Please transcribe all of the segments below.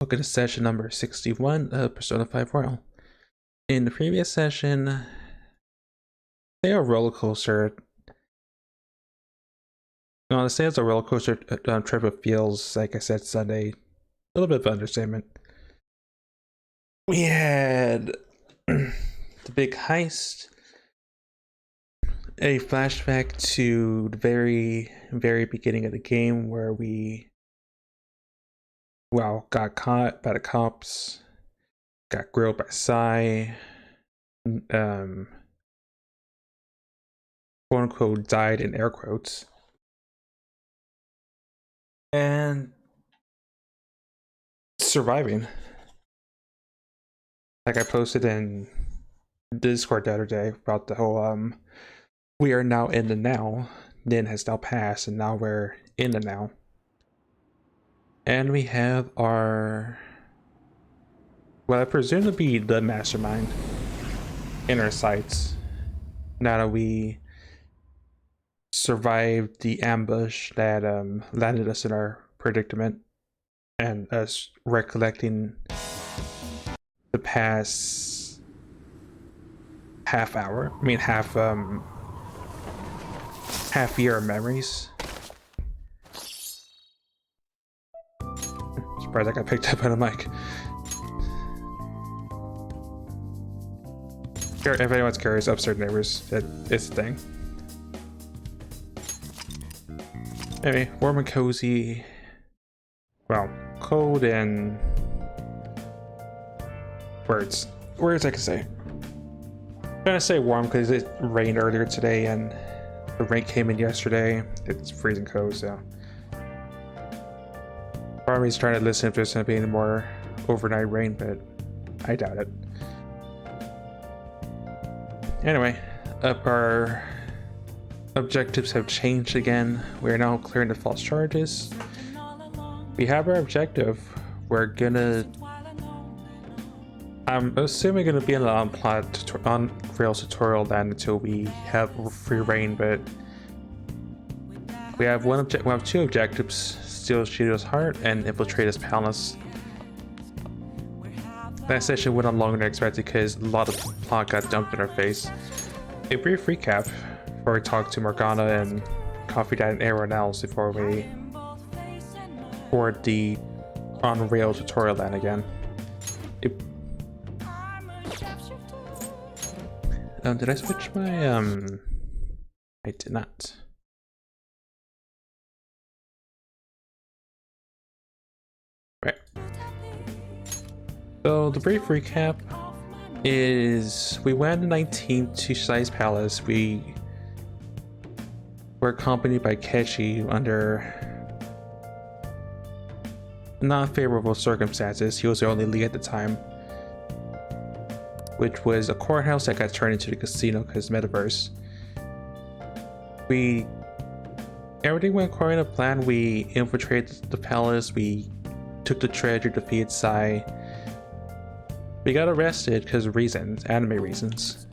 Welcome to session number 61 of Persona 5R. In the previous session, say a roller coaster. No, to say it's a roller coaster trip, it feels, like I said Sunday, a little bit of understatement. We had the big heist, a flashback to the very beginning of the game where we got caught by the cops, got grilled by Sai, quote unquote died in air quotes, and surviving. Like I posted in Discord the other day about the whole we are now in the now. Nin has now passed and now we're in the now. And we have our, what I presume to be the mastermind in our sights. Now that we survived the ambush that landed us in our predicament, and us recollecting the past half year of memories. Surprised I got picked up on the mic. If anyone's curious, upstairs neighbors, it's a thing. Anyway, warm and cozy. Well, cold and words I can say. I'm gonna say warm because it rained earlier today and the rain came in yesterday. It's freezing cold, so part of me is trying to listen if there's gonna be any more overnight rain, but I doubt it. Anyway, our objectives have changed again. We are now clearing the false charges. We have our objective. We're gonna, I'm assuming gonna be in the on Rails tutorial then until we have free reign, but we have two objectives: steal Shido's heart and infiltrate his palace. That session went on longer than expected because a lot of plot got dumped in our face. A brief recap before we talk to Morgana and Coffee Dad and everyone else before we board the on rail tutorial then again. Did I switch my I did not. Right. So the brief recap is we went on the 19th to Sai's palace. We were accompanied by Kechi under non-favorable circumstances. He was the only lead at the time, which was a courthouse that got turned into the casino because metaverse. Everything went according to plan. We infiltrated the palace, we took the treasure, defeated Sai. We got arrested because of reasons, anime reasons.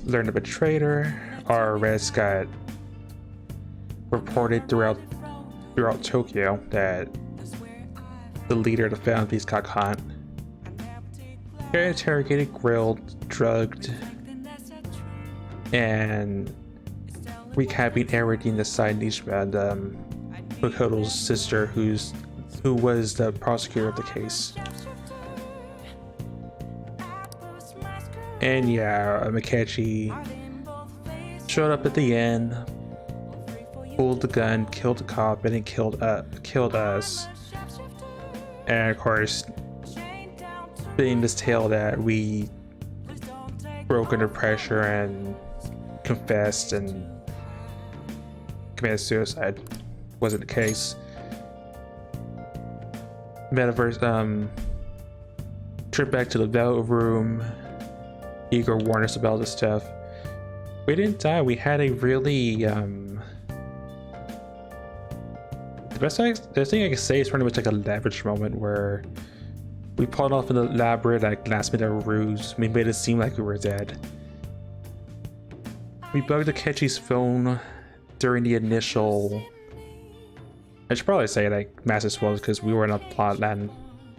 Learned of a traitor. Our arrest got reported throughout Tokyo that the leader of the families got caught. Got interrogated, grilled, drugged, and recapping everything aside Nishima, Makoto's sister, who was the prosecutor of the case. And yeah, Mikachi showed up at the end, pulled the gun, killed the cop, and then killed us. And of course, being this tale that we broke under pressure and confessed and committed suicide wasn't the case. Metaverse trip back to the Velvet Room. Igor warned us about this stuff. We didn't die. We had a really the best thing I can say is pretty much like a leverage moment where we pulled off an elaborate, like, last minute ruse. We made it seem like we were dead. We bugged Akechi's phone during the initial I should probably say like massive spoilers because we were in a plot line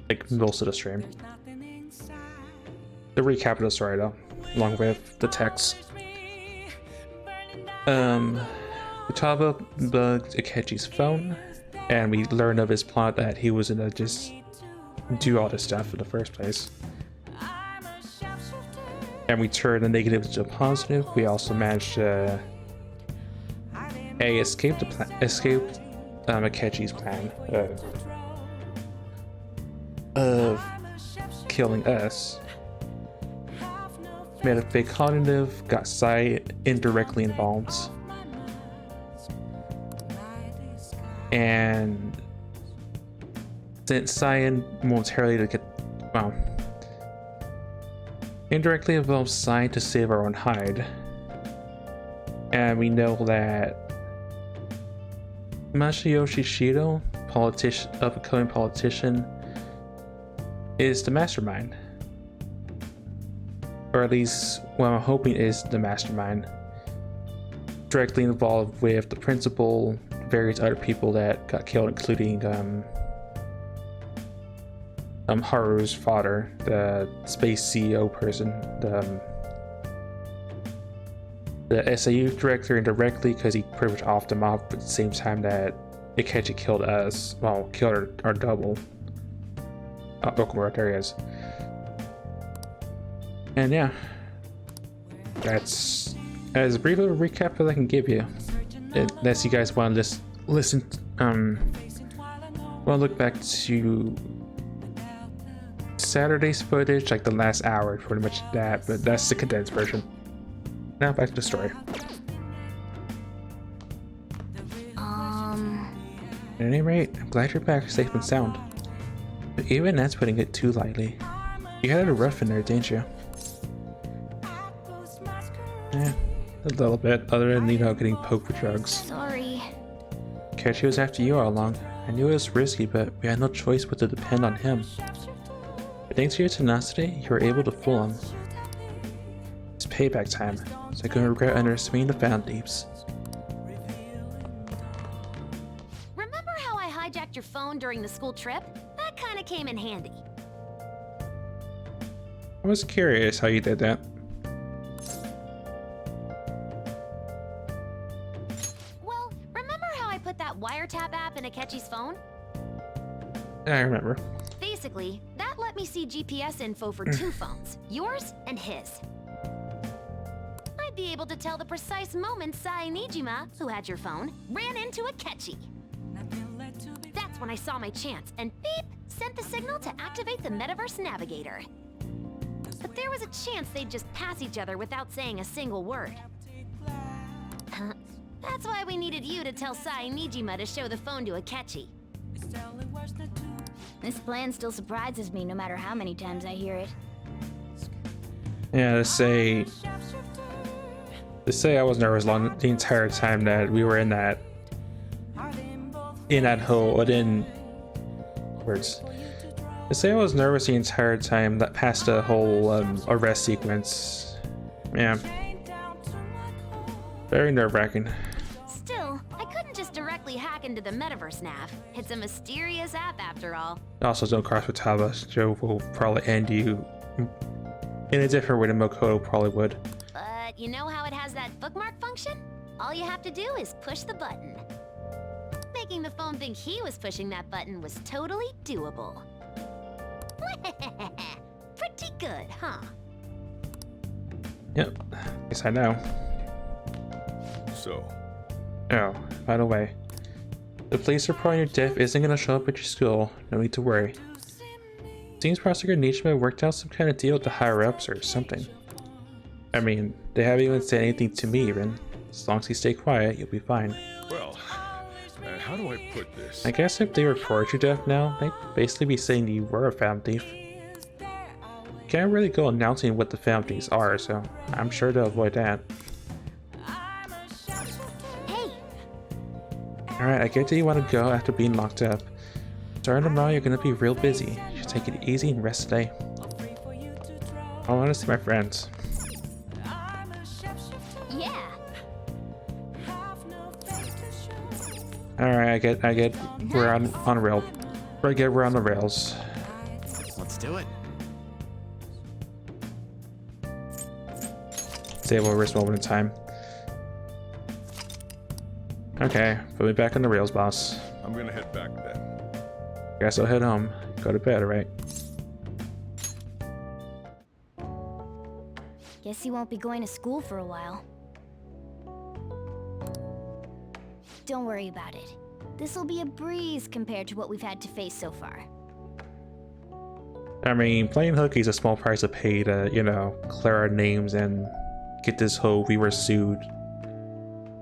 like most of the stream. The recap of the story though, along with the text. Futaba bugged Akechi's phone, and we learned of his plot that he was gonna just do all this stuff in the first place. And we turned the negative into a positive. We also managed to escape Akechi's plan of killing us. Made a fake cognitive, got Sai indirectly involved, and sent Sai momentarily to get, well, indirectly involved Sai to save our own hide. And we know that Masayoshi Shido, upcoming politician, is the mastermind. Or at least what I'm hoping is the mastermind. Directly involved with the principal, various other people that got killed, including Haru's father, the space CEO person, the SAU director indirectly because he pretty much offed them off at the same time that Akechi killed us, well, killed our double. Okumura, there he is. And yeah, that's as brief of a recap as I can give you. Unless you guys want to listen, well, look back to Saturday's footage, like the last hour, pretty much that, but that's the condensed version. Now back to the story. At any rate, I'm glad you're back safe and sound. But even that's putting it too lightly. You had it rough in there, didn't you? Yeah, a little bit, other than, you know, getting poked with drugs. Sorry. Akechi was after you all along. I knew it was risky, but we had no choice but to depend on him. But thanks to your tenacity, you were able to fool him. It's payback time, so I couldn't regret underestimating the Found Thieves. Remember how I hijacked your phone during the school trip? That kinda came in handy. I was curious how you did that. Well, remember how I put that wiretap app in Akechi's phone? I remember. Basically, that let me see GPS info for two phones, yours and his. I'd be able to tell the precise moment Sai Nijima, who had your phone, ran into Akechi. That's when I saw my chance, and beep, sent the signal to activate the Metaverse Navigator. But there was a chance they'd just pass each other without saying a single word. That's why we needed you to tell Sai Nijima to show the phone to Akechi. This plan still surprises me no matter how many times I hear it. Yeah, to say I was nervous the entire time that we were in that hole, words. To say I was nervous the entire time that past the whole arrest sequence. Yeah. Very nerve-wracking. Still, I couldn't just directly hack into the Metaverse Nav. It's a mysterious app after all. Also, don't cross with Taba. Joe will probably end you in a different way than Makoto probably would. But you know how it has that bookmark function? All you have to do is push the button. Making the phone think he was pushing that button was totally doable. Pretty good, huh? Yep, guess I know. So. Oh, by the way, the police reporting your death isn't gonna show up at your school. No need to worry. Seems Prosecutor Nishima worked out some kind of deal with the higher ups or something. I mean, they haven't even said anything to me even. As long as you stay quiet, you'll be fine. Well, how do I put this? I guess if they report your death now, they'd basically be saying you were a found thief. Can't really go announcing what the found thieves are, so I'm sure they'll avoid that. Hey! Alright, I get that you want to go after being locked up. Starting tomorrow, you're gonna be real busy. You should take it easy and rest today. I want to see my friends. Yeah! Alright, I get we're on rail. We're on the rails. Let's do it. Save over this moment in time. Okay, put me back on the rails, boss. I'm gonna head back then. Guess I'll head home. Go to bed, alright? Guess you won't be going to school for a while. Don't worry about it. This'll be a breeze compared to what we've had to face so far. I mean, playing hookie's a small price to pay to, you know, clear our names and get this whole "we were sued"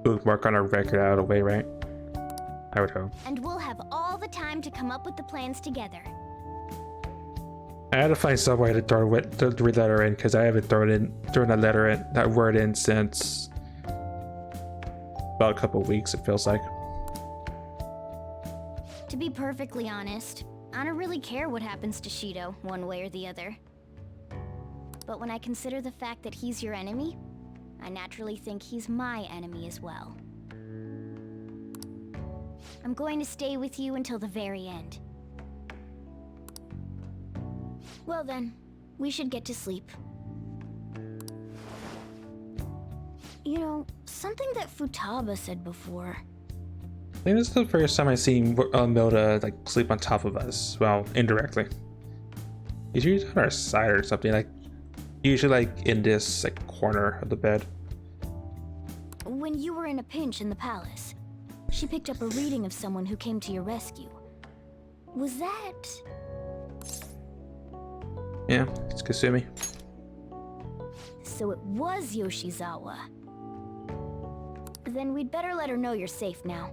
bookmark on our record out of the way, right? I would hope. And we'll have all the time to come up with the plans together. I had to find some way to throw the letter in because I haven't thrown that word in since about a couple of weeks. It feels like. To be perfectly honest, I don't really care what happens to Shido, one way or the other. But when I consider the fact that he's your enemy, I naturally think he's my enemy as well. I'm going to stay with you until the very end. Well then, we should get to sleep. You know, something that Futaba said before. I think this is the first time I've seen Milda like sleep on top of us. Well, indirectly. He's usually on our side or something, like usually like in this like corner of the bed. When you were in a pinch in the palace, she picked up a reading of someone who came to your rescue. Was that... Yeah, it's Kasumi. So it was Yoshizawa. Then we'd better let her know you're safe now.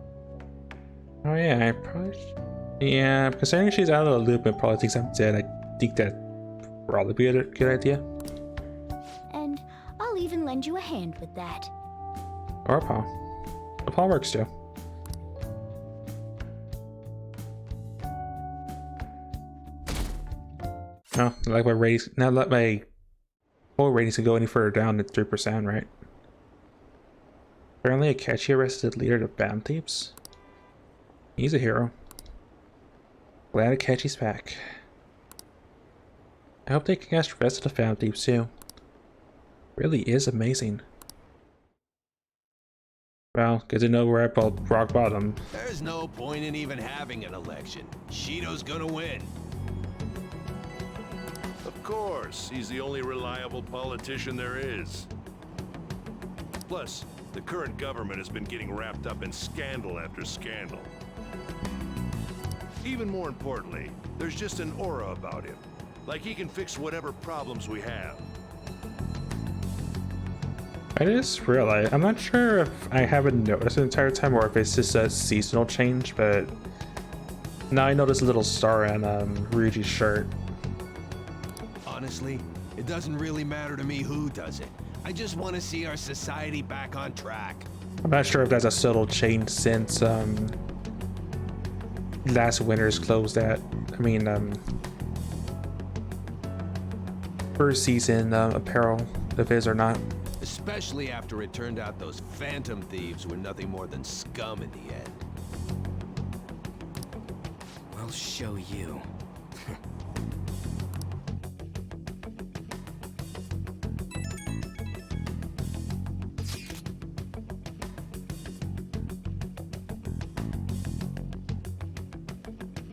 Oh yeah, I probably yeah, considering she's out of the loop and probably thinks I'm dead, I think that probably be a good idea. And I'll even lend you a hand with that. Or a paw. The paw works too. Oh, like my ratings now let my whole ratings can go any further down than 3%, right? Apparently Akechi arrested the leader of the Bam Thieves. He's a hero. Glad Akechi's back. I hope they can catch the rest of the Bam Thieves too. Really is amazing. Well, good to know we're at rock bottom. There's no point in even having an election. Shido's gonna win. Of course, he's the only reliable politician there is. Plus, the current government has been getting wrapped up in scandal after scandal. Even more importantly, there's just an aura about him. Like he can fix whatever problems we have. I just realized, I'm not sure if I haven't noticed the entire time or if it's just a seasonal change, but now I notice a little star on Ryuji's shirt. Honestly, it doesn't really matter to me who does it. I just want to see our society back on track. I'm not sure if that's a subtle change since last winter's closed at, first season apparel of his or not. Especially after it turned out those phantom thieves were nothing more than scum in the end. We'll show you.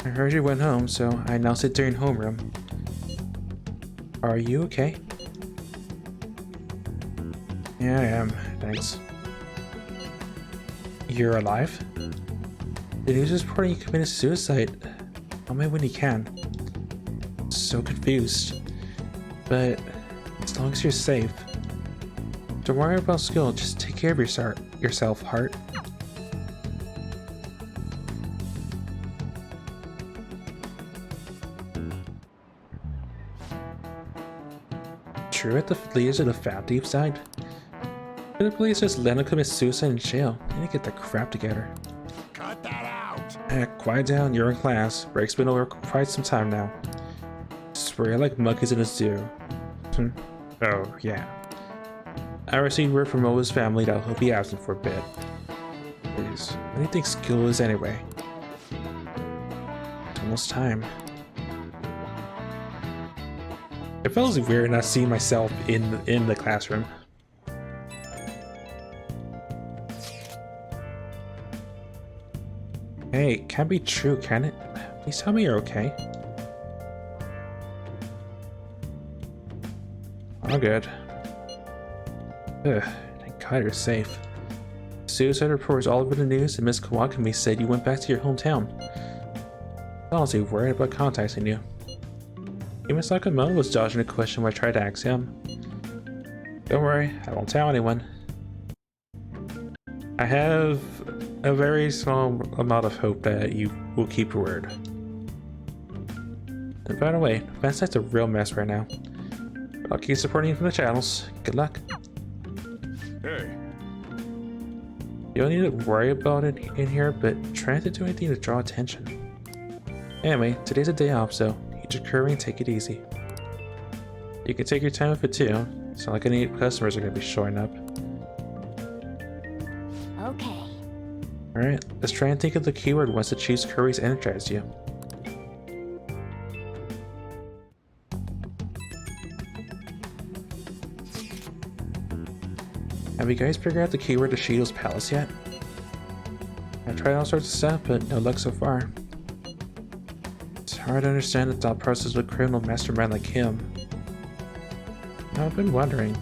I heard you went home, so I now sit there in homeroom. Are you okay? Yeah, I am. Thanks. You're alive? The news is reporting you committed suicide. Tell me when you can. So confused. But as long as you're safe. Don't worry about school, just take care of yourself, Heart. True at the leaders of the Fat Deep side? The police just let him commit suicide in jail. You need to get their crap together. Cut that out! Quiet down, you're in class. Break's been over quite some time now. Swear like monkeys in a zoo. Oh, yeah. I received word from Moa's family that he'll be absent for a bit. Jeez, what do you think school is anyway? It's almost time. It feels weird not seeing myself in the classroom. Hey, can't be true, can it? Please tell me you're okay. All good. Ugh, thank God you're safe. Suicide reports all over the news, and Miss Kawakami said you went back to your hometown. I was honestly worried about contacting you. Even Sakamoto was dodging a question when I tried to ask him. Don't worry, I won't tell anyone. I have a very small amount of hope that you will keep your word. And by the way, Fansite's a real mess right now. I'll keep supporting you from the channels. Good luck. Hey. You don't need to worry about it in here, but try not to do anything to draw attention. Anyway, today's a day off, so eat your curry and take it easy. You can take your time with it too. It's not like any customers are going to be showing up. Okay. Alright, let's try and think of the keyword once the cheese curries energized you. Have you guys figured out the keyword to Shido's palace yet? I've tried all sorts of stuff, but no luck so far. It's hard to understand the thought process of a criminal mastermind like him. Now, I've been wondering,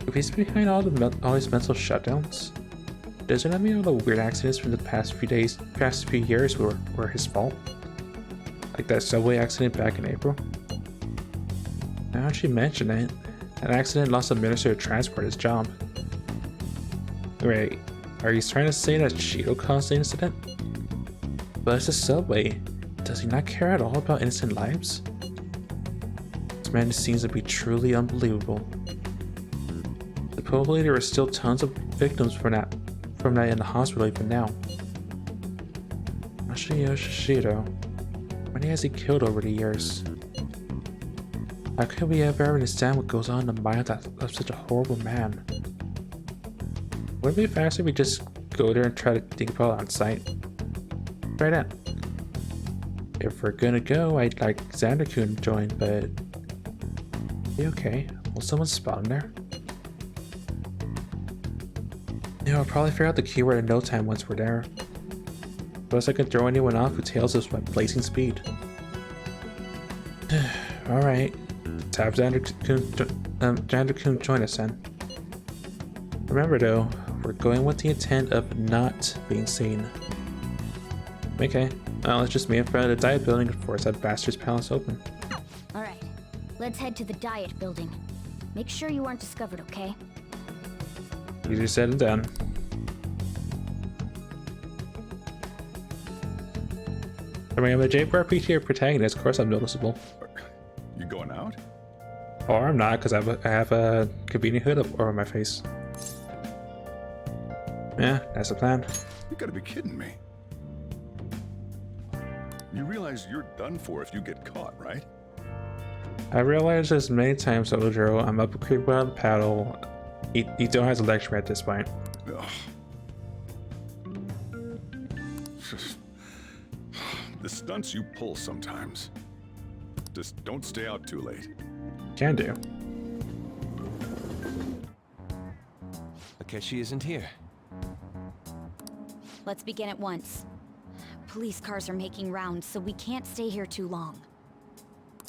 if he's behind all these mental shutdowns, doesn't that mean all the weird accidents from the past few years were his fault? Like that subway accident back in April? Now that you mention it, that accident lost the Minister of Transport his job. Wait, are you trying to say that Shido caused the incident? But it's a subway. Does he not care at all about innocent lives? This man seems to be truly unbelievable. Supposedly there are still tons of victims from that in the hospital even now. Masahiro Shido. How many has he killed over the years? How could we ever understand what goes on in the mind of such a horrible man? Wouldn't it be faster if we just go there and try to think about it on site? Try that. If we're gonna go, I'd like Xander-kun to join, but... Be okay. Will someone spot him there? I'll probably figure out the keyword in no time once we're there. Plus I can throw anyone off who tails us by blazing speed. Alright. Let's have Xander-kun join us then. Remember though, we're going with the intent of not being seen. Okay, well, let's just meet in front of the Diet Building and force that bastard's palace open. Alright. Let's head to the Diet Building. Make sure you aren't discovered, okay? Easier said than done. I mean, I'm a JRPG protagonist, of course I'm noticeable. You going out? Or I'm not, because I have a convenient hood over my face. Yeah, that's the plan. You gotta be kidding me. You realize you're done for if you get caught, right? I realized this many times, Ojiro. I'm up a creep on the paddle. You don't have to lecture me at this point. Ugh. The stunts you pull sometimes. Just don't stay out too late. Can do. Akechi isn't here. Let's begin at once. Police cars are making rounds, so we can't stay here too long.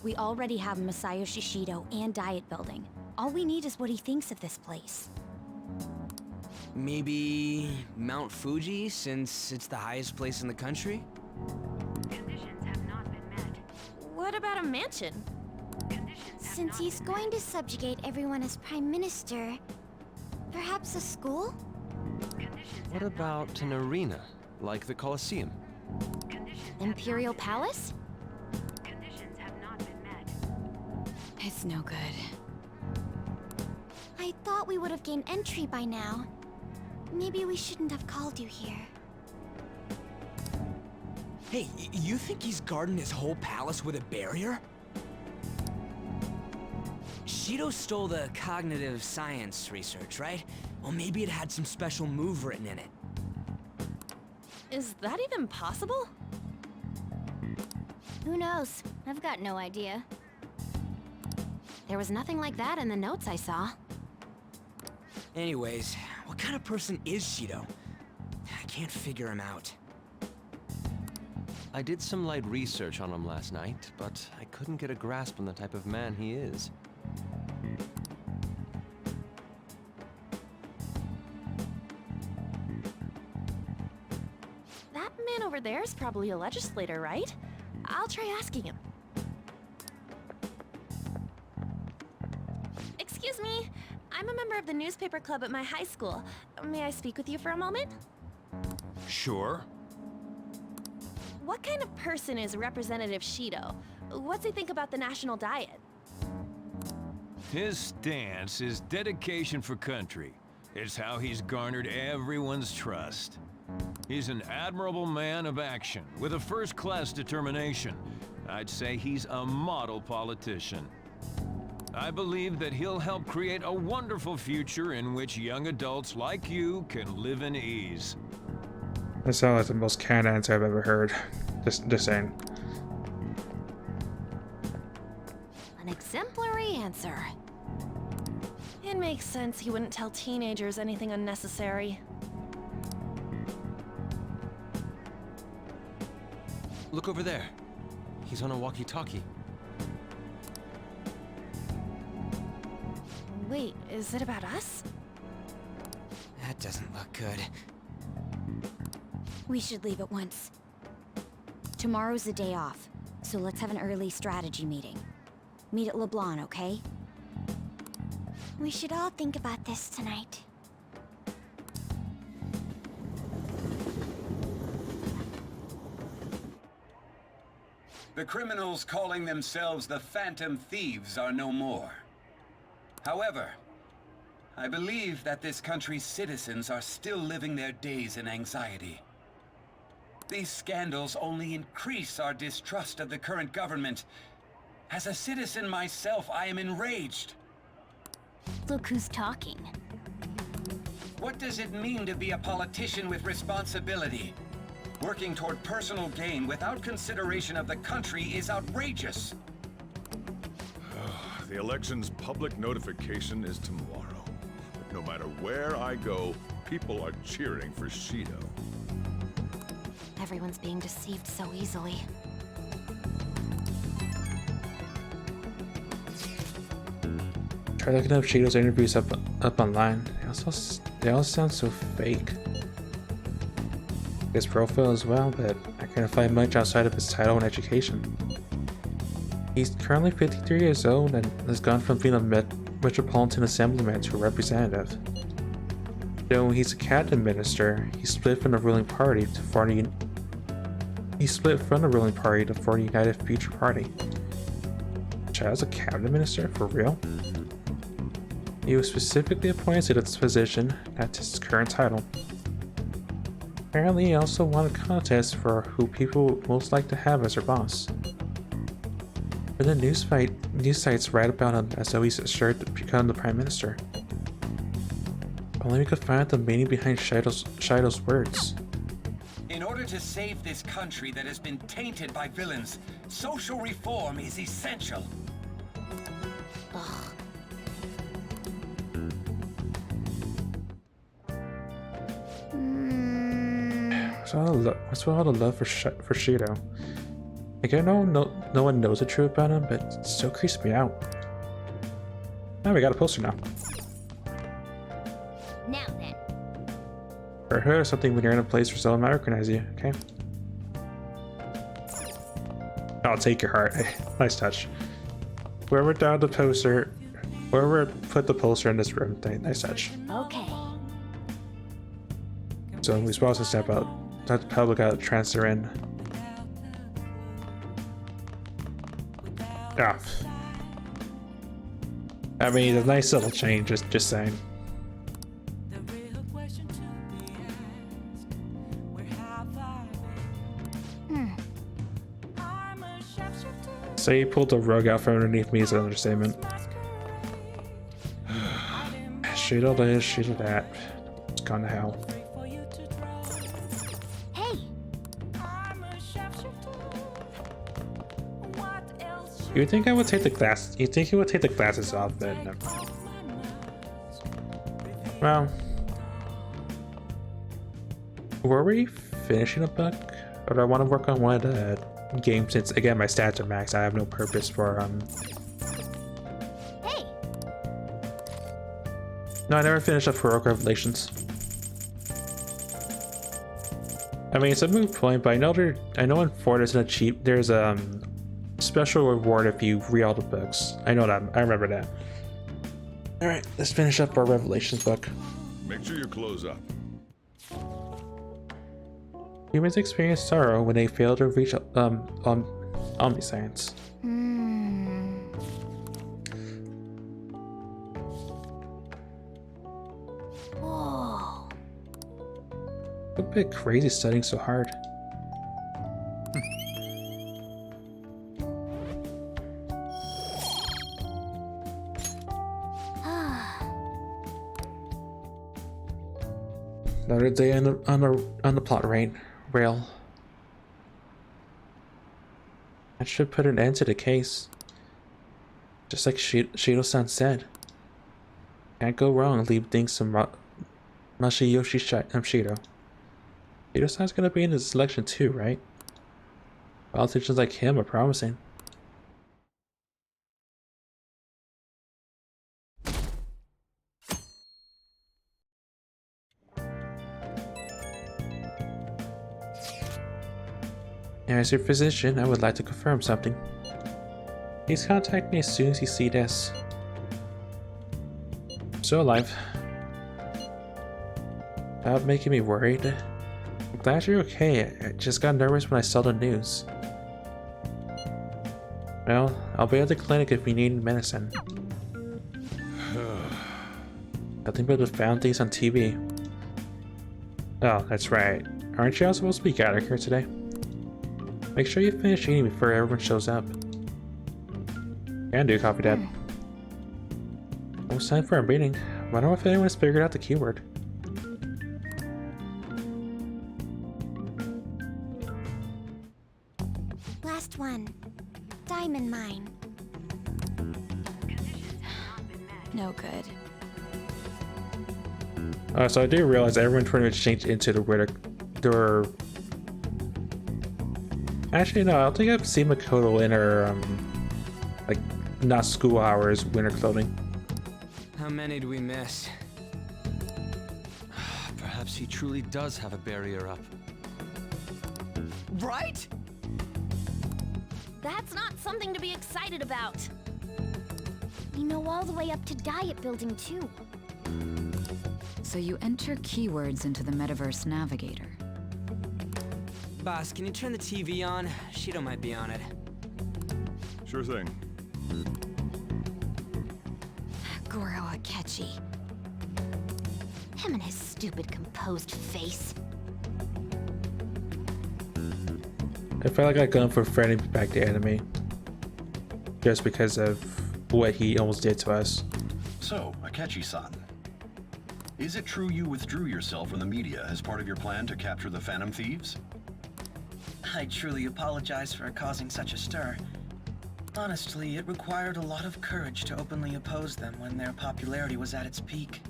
We already have Masayoshi Shido and Diet Building. All we need is what he thinks of this place. Maybe Mount Fuji, since it's the highest place in the country? Conditions have not been met. What about a mansion? Since he's going to subjugate everyone as Prime Minister, perhaps a school? What about an arena, like the Colosseum? Imperial Palace? Conditions have not been met. It's no good. I thought we would have gained entry by now. Maybe we shouldn't have called you here. Hey, you think he's guarding his whole palace with a barrier? Shido stole the cognitive science research, right? Well, maybe it had some special move written in it. Is that even possible? Who knows? I've got no idea. There was nothing like that in the notes I saw. Anyways, what kind of person is Shido? I can't figure him out. I did some light research on him last night, but I couldn't get a grasp on the type of man he is. That man over there is probably a legislator, right? I'll try asking him. Excuse me. I'm a member of the newspaper club at my high school. May I speak with you for a moment? Sure. What kind of person is Representative Shido? What's he think about the national diet? His stance is dedication for country. It's how he's garnered everyone's trust. He's an admirable man of action, with a first-class determination. I'd say he's a model politician. I believe that he'll help create a wonderful future in which young adults like you can live in ease. That sounds like the most canned answer I've ever heard. Just saying. An exemplary answer. It makes sense he wouldn't tell teenagers anything unnecessary. Look over there. He's on a walkie-talkie. Wait, is it about us? That doesn't look good. We should leave at once. Tomorrow's the day off, so let's have an early strategy meeting. Meet at LeBlanc, okay? We should all think about this tonight. The criminals calling themselves the Phantom Thieves are no more. However, I believe that this country's citizens are still living their days in anxiety. These scandals only increase our distrust of the current government. As a citizen myself, I am enraged. Look who's talking. What does it mean to be a politician with responsibility? Working toward personal gain without consideration of the country is outrageous. The election's public notification is tomorrow. But no matter where I go, people are cheering for Shido. Everyone's being deceived so easily. Try looking up Shido's interviews up online. They all sound so fake. His profile as well, but I couldn't find much outside of his title and education. He's currently 53 years old and has gone from being a Metropolitan Assemblyman to a representative. Though he's a cabinet minister, he split from the ruling party to form the United Future Party. Chad's a cabinet minister? For real? He was specifically appointed to this position, that's his current title. Apparently he also won a contest for who people would most like to have as their boss. But the news sites write about him as though he's assured to become the Prime Minister. Only we could find out the meaning behind Shido's words. In order to save this country that has been tainted by villains, social reform is essential. Ugh. What's with all the love for Shido? Like, I know no one knows the truth about him, but it still creeps me out. Now we got a poster now. Now then. Or heard something when you're in a place where someone might recognize you, okay? I'll take your heart. Nice touch. Whoever put the poster in this room, nice touch. Okay. So we're supposed to step out. Let the public out, transfer in. Yeah. I mean, a nice little change, just saying. Say you pulled the rug out from underneath me is an understatement. Shido this, Shido that. It's gone to hell. Hey, You think I would take the glass? You think he would take the glasses off, but never mind. Well, were we finishing a book, or do I want to work on one of the games? Since again, my stats are max, I have no purpose for Hey. No, I never finished up Heroic Revelations. I mean, it's a moot point, but I know in 4 there's a special reward if you read all the books. I know that. I remember that. All right, let's finish up our Revelations book. Make sure you close up. Humans experience sorrow when they fail to reach omniscience. Whoa. A bit crazy studying so hard. Another day on the plot rail. That should put an end to the case. Just like Shido-san said. Can't go wrong, leave things to Masayoshi Shido. Shido-san's gonna be in the selection too, right? Politicians like him are promising. As your physician, I would like to confirm something. Please contact me as soon as you see this. I'm still alive. Without making me worried. I'm glad you're okay. I just got nervous when I saw the news. Well, I'll be at the clinic if you need medicine. Nothing but the found things on TV. Oh, that's right. Aren't you all supposed to be out of here today? Make sure you finish eating before everyone shows up. Can do, Coffee Dad. Almost time for a meeting. Wonder if anyone's figured out the keyword. Last one. Diamond mine. Conditions have not been met. No good. So I do realize everyone pretty much changed into the winter. Actually, no, I don't think I've seen Makoto in her, like, not school hours winter clothing. How many do we miss? Perhaps he truly does have a barrier up. Right? That's not something to be excited about. We know all the way up to Diet Building, too. So you enter keywords into the Metaverse Navigator. Boss, can you turn the TV on? Shido might be on it. Sure thing. Goro Akechi. Him and his stupid composed face. I felt like I got for Freddy back to anime. Just because of what he almost did to us. So, Akechi-san. Is it true you withdrew yourself from the media as part of your plan to capture the Phantom Thieves? I truly apologize for causing such a stir. Honestly, it required a lot of courage to openly oppose them when their popularity was at its peak.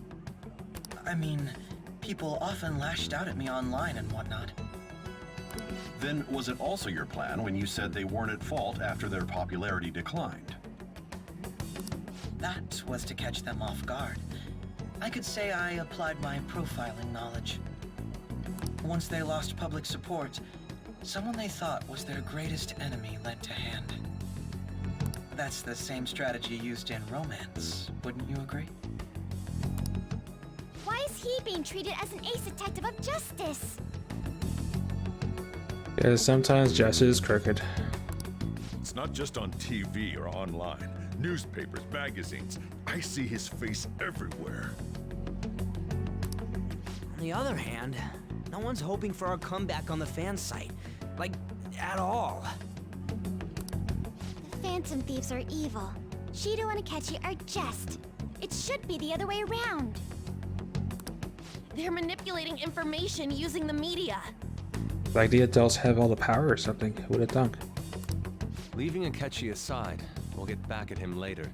I mean, people often lashed out at me online and whatnot. Then was it also your plan when you said they weren't at fault after their popularity declined? That was to catch them off guard. I could say I applied my profiling knowledge. Once they lost public support, someone they thought was their greatest enemy lent a hand. That's the same strategy used in romance, wouldn't you agree? Why is he being treated as an ace detective of justice? Because sometimes justice is crooked. It's not just on TV or online. Newspapers, magazines. I see his face everywhere. On the other hand, no one's hoping for our comeback on the fan site. Like, at all. The Phantom Thieves are evil. Shido and Akechi are just. It should be the other way around. They're manipulating information using the media. Like the adults have all the power or something. Who would have thunk? Leaving Akechi aside, We'll get back at him later.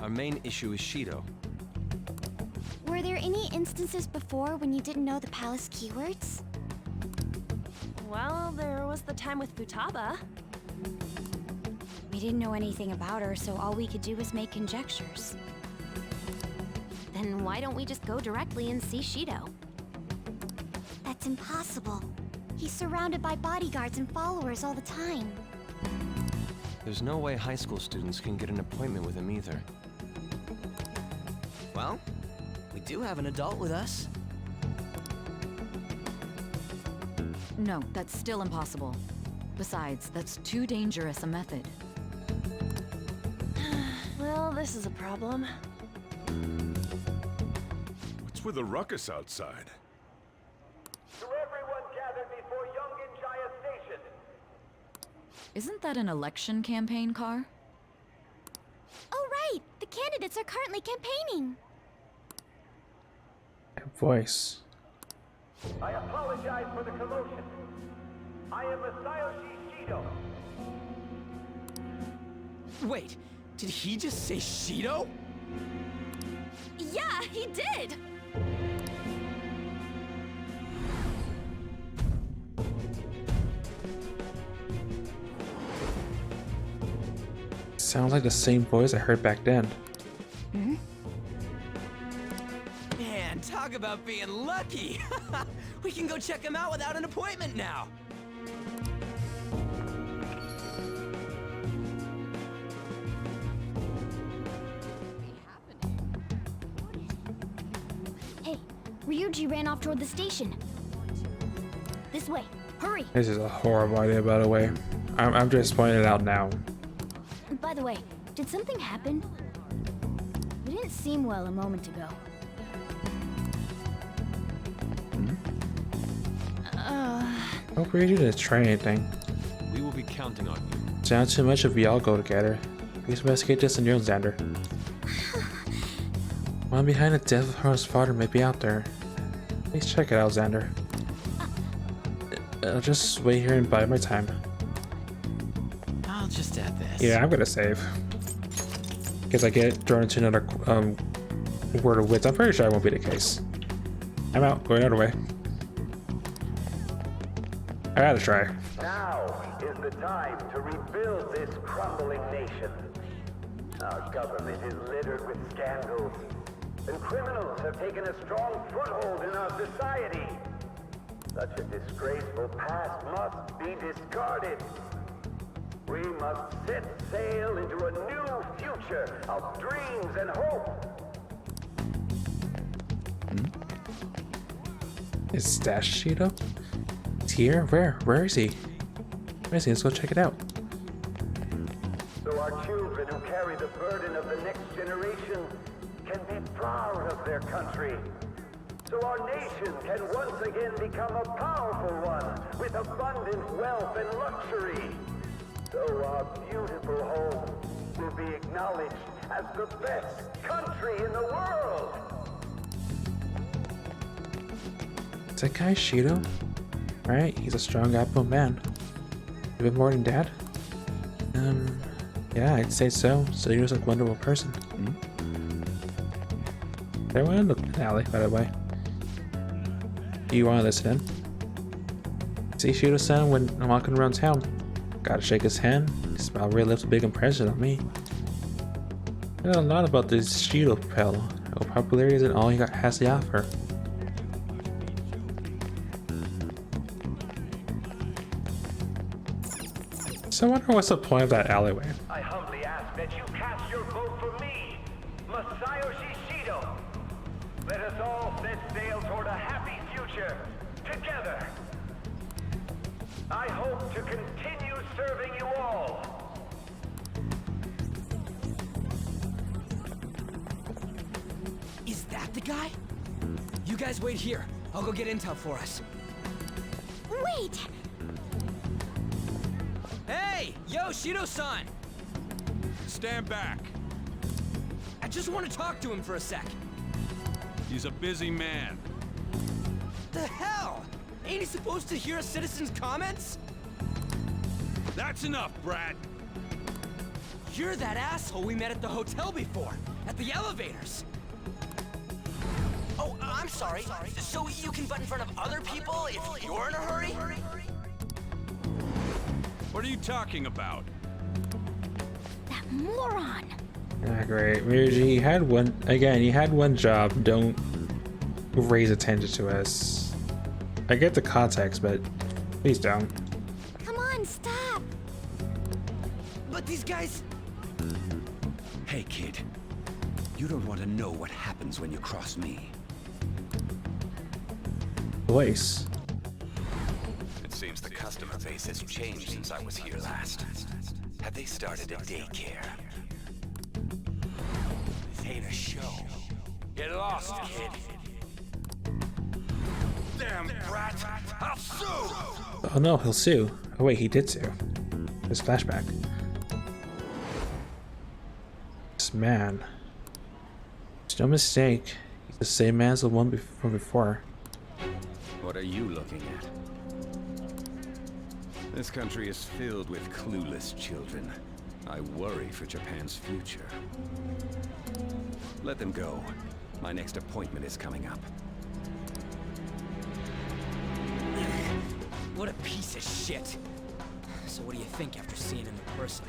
Our main issue is Shido. Were there any instances before when you didn't know the palace keywords? Well, there was the time with Futaba. We didn't know anything about her, so all we could do was make conjectures. Then why don't we just go directly and see Shido? That's impossible. He's surrounded by bodyguards and followers all the time. There's no way high school students can get an appointment with him either. Well, we do have an adult with us. No, that's still impossible. Besides, that's too dangerous a method. Well, this is a problem. What's with the ruckus outside? To everyone gathered before Yongin Jaya Station. Isn't that an election campaign car? Oh, right! The candidates are currently campaigning. Voice. I apologize for the commotion. I am Masayoshi Shido. Wait, did he just say Shido? Yeah, he did! Sounds like the same voice I heard back then. Man, talk about being lucky! We can go check him out without an appointment now! Hey, Ryuji ran off toward the station. This way, hurry! This is a horrible idea, by the way. I'm just pointing it out now. By the way, did something happen? You didn't seem well a moment ago. Hope Ryuji didn't try anything. We will be counting on you. It's not too much if we all go together. Please investigate this on your own, Xander. One behind the death of Haru's father may be out there. Please check it out, Xander. I'll just wait here and bide my time. I'll just add this. Yeah, I'm gonna save. Because I get thrown into another word of wits. I'm pretty sure that won't be the case. I'm out. Going another way. I gotta try. Now is the time to rebuild this crumbling nation. Our government is littered with scandals, and criminals have taken a strong foothold in our society. Such a disgraceful past must be discarded. We must set sail into a new future of dreams and hope. Is that Shido? It's here? Where? Where is he? Where is he? Let's go check it out. So our children who carry the burden of the next generation can be proud of their country. So our nation can once again become a powerful one with abundant wealth and luxury. So our beautiful home will be acknowledged as the best country in the world. Is that guy Shido? Right, he's a strong Apple man. A bit more than Dad? Yeah, I'd say so. So he was a wonderful person. I want to look at Allie, by the way. Do you want to listen in? See Shido-san when I'm walking around town. Gotta shake his hand. His smile really left a big impression on me. I know a lot about this Shido fellow. How popularity isn't all he has to offer. So I wonder what's the point of that alleyway? I humbly ask that you cast your vote for me, Masayoshi Shido. Let us all set sail toward a happy future, together. I hope to continue serving you all. Is that the guy? You guys wait here. I'll go get intel for us. Wait! Hey! Yo, Shido-san! Stand back. I just want to talk to him for a sec. He's a busy man. The hell? Ain't he supposed to hear a citizen's comments? That's enough, Brad. You're that asshole we met at the hotel before, at the elevators. Oh, I'm sorry. So you can butt in front of other people if you're in a hurry? What are you talking about? That moron! Ah, great. Ryuji, you had one again. You had one job. Don't raise attention to us. I get the context, but please don't. Come on, stop! But these guys... Hey, kid. You don't want to know what happens when you cross me. Voice. It seems the customer base has changed since I was here last. Have they started a daycare? This ain't a show. Get lost, kid. Damn brat! I'll sue! Oh no, he'll sue. Oh wait, he did sue. His flashback. This man. It's no mistake. He's the same man as the one from before. What are you looking at? This country is filled with clueless children. I worry for Japan's future. Let them go. My next appointment is coming up. What a piece of shit. So what do you think after seeing him in person?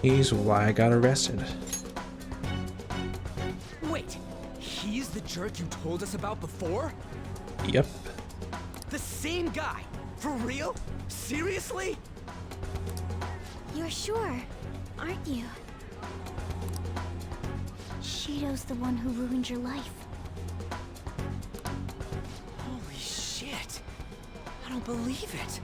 He's why I got arrested. Wait, he's the jerk you told us about before? Yep. The same guy? For real? Seriously? You're sure, aren't you? Shido's the one who ruined your life. Holy shit. I don't believe it.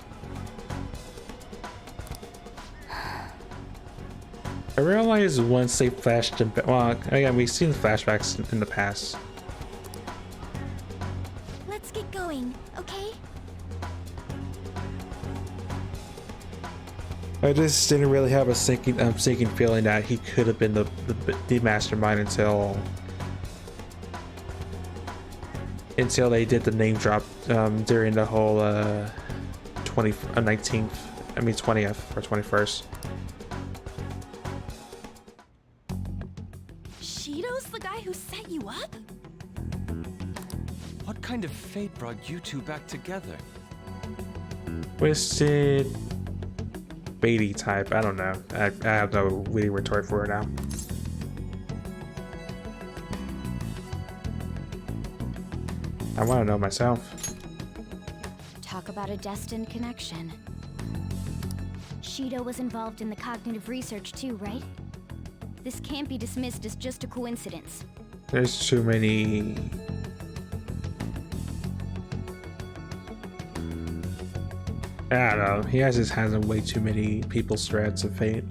I realized once they flashed him. Well, again, we've seen flashbacks in the past. Let's get going, okay? I just didn't really have a sinking feeling that he could have been the mastermind until they did the name drop during the whole 20th or 21st. Shido's the guy who set you up? What kind of fate brought you two back together? Twisted Beatty type. I don't know. I have no witty retort for it now. I want to know myself. Talk about a destined connection. Shido was involved in the cognitive research too, right? This can't be dismissed as just a coincidence. There's too many. I don't know. He has his hands on way too many people's threads of fate.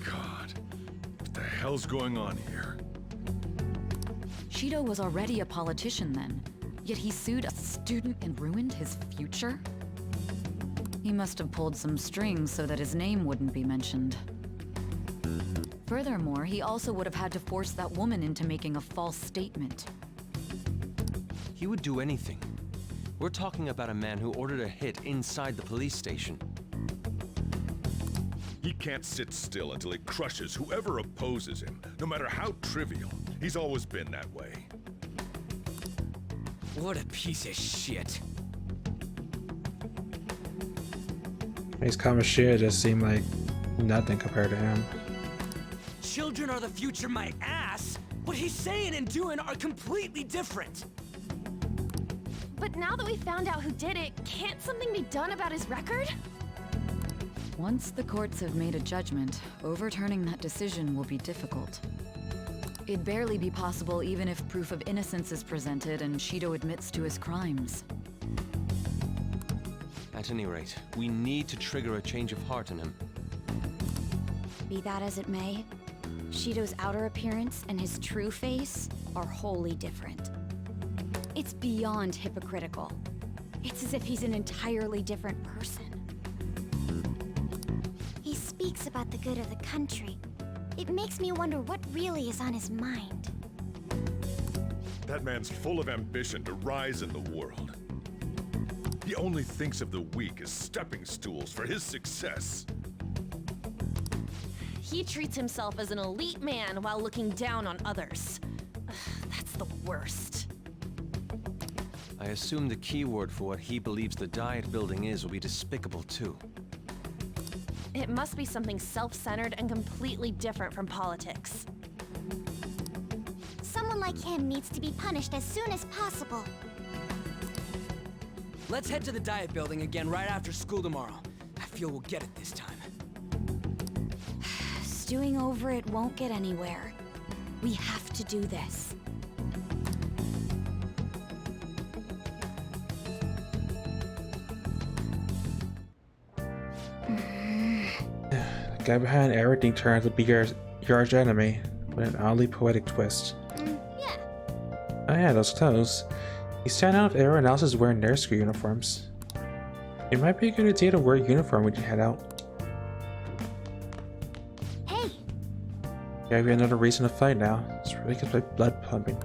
God, what the hell's going on here? Shido was already a politician then, yet he sued a student and ruined his future? He must have pulled some strings so that his name wouldn't be mentioned. Furthermore, he also would have had to force that woman into making a false statement. He would do anything. We're talking about a man who ordered a hit inside the police station. He can't sit still until he crushes whoever opposes him, no matter how trivial. He's always been that way. What a piece of shit. His Kamoshida just seemed like nothing compared to him. Children are the future, my ass. What he's saying and doing are completely different. But now that we found out who did it, can't something be done about his record? Once the courts have made a judgment, overturning that decision will be difficult. It'd barely be possible even if proof of innocence is presented and Shido admits to his crimes. At any rate, we need to trigger a change of heart in him. Be that as it may, Shido's outer appearance and his true face are wholly different. It's beyond hypocritical. It's as if he's an entirely different person. He speaks about the good of the country. It makes me wonder what really is on his mind. That man's full of ambition to rise in the world. He only thinks of the weak as stepping stools for his success. He treats himself as an elite man while looking down on others. That's the worst. I assume the keyword for what he believes the Diet building is will be despicable too. It must be something self-centered and completely different from politics. Someone like him needs to be punished as soon as possible. Let's head to the Diet building again right after school tomorrow. I feel we'll get it this time. Stewing over it won't get anywhere. We have to do this. The guy behind everything turned out to be your arch enemy, with an oddly poetic twist. Yeah. Oh yeah, those clothes. You stand out if everyone else is wearing their school uniforms. It might be a good idea to wear a uniform when you head out. Hey! Gave you another reason to fight now. It's really gets my blood pumping.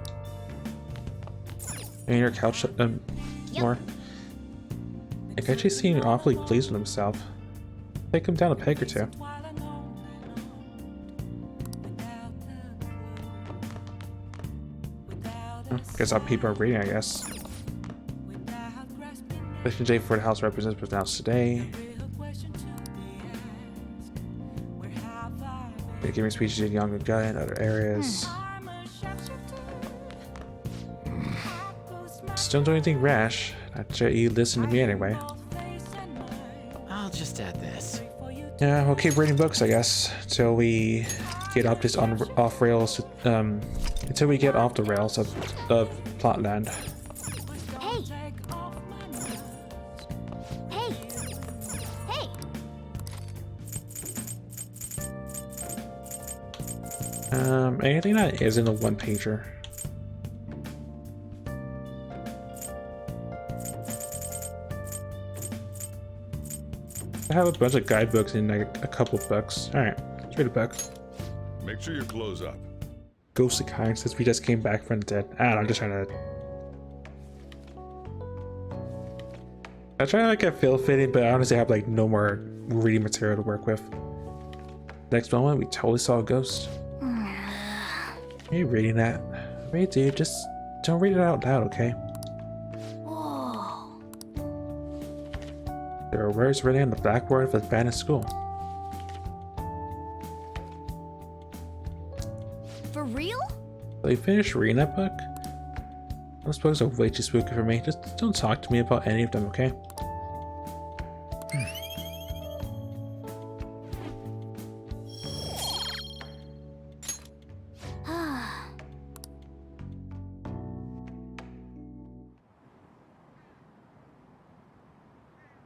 And your couch more. I can actually seem awfully pleased with himself. Take him down a peg or two. Guess our people are reading, I guess. Election day for the House of Representatives was announced today. They're giving speeches in Young and Gun and other areas. Just don't do anything rash. Not sure you listen to me anyway. I'll just add this. Yeah, we'll keep reading books, I guess, until we get off this off rails. Until we get off the rails of Plotland. Hey! Hey! Hey! Anything that isn't a one-pager. I have a bunch of guidebooks and like a couple of books. Alright, let's read a book. Make sure you close up. Ghostly kind since we just came back from the dead. I don't know, I'm just trying to... I try to like get feel fitting, but I honestly have like no more reading material to work with. Next moment, we totally saw a ghost. Are you reading that? Wait, dude, just don't read it out loud, okay? Whoa. There are words written on the blackboard of the abandoned school. For real? So you finished reading that book? I suppose they're way too spooky for me. Just don't talk to me about any of them, okay?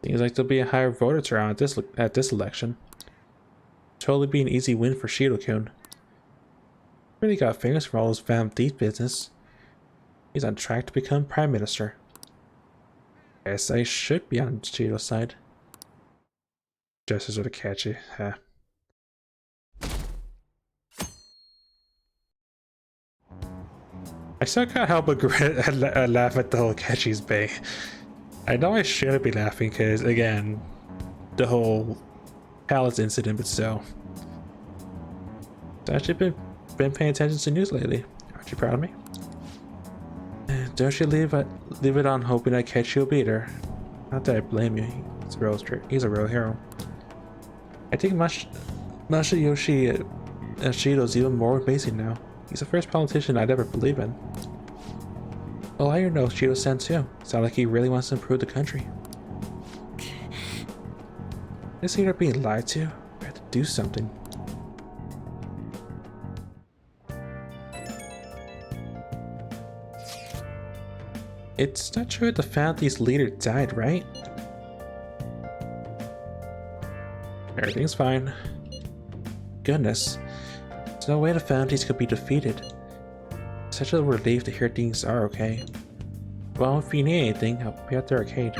Seems like there'll be a higher voter turnout at this election. Totally be an easy win for Shido-kun. Really got famous for all his Phantom Thief business. He's on track to become Prime Minister. Guess I should be on Shido's side. Just as sort of catchy, huh? I still can't help but laugh at the whole Catchy's Bay. I know I shouldn't be laughing because, again, the whole Palace incident, but still. I've actually been paying attention to news lately. Aren't you proud of me? Don't you leave it on hoping I catch you a beater. Not that I blame you. He's a real hero. I think Masayoshi Shido's even more amazing now. He's the first politician I'd ever believe in. Well, I know Shido-san too. Sounds like he really wants to improve the country. Is he being lied to? We have to do something. It's not true that the Founties leader died, right? Everything's fine. Goodness. There's no way the Founties could be defeated. Such a relief to hear things are okay. Well, if you need anything, I'll be at the arcade.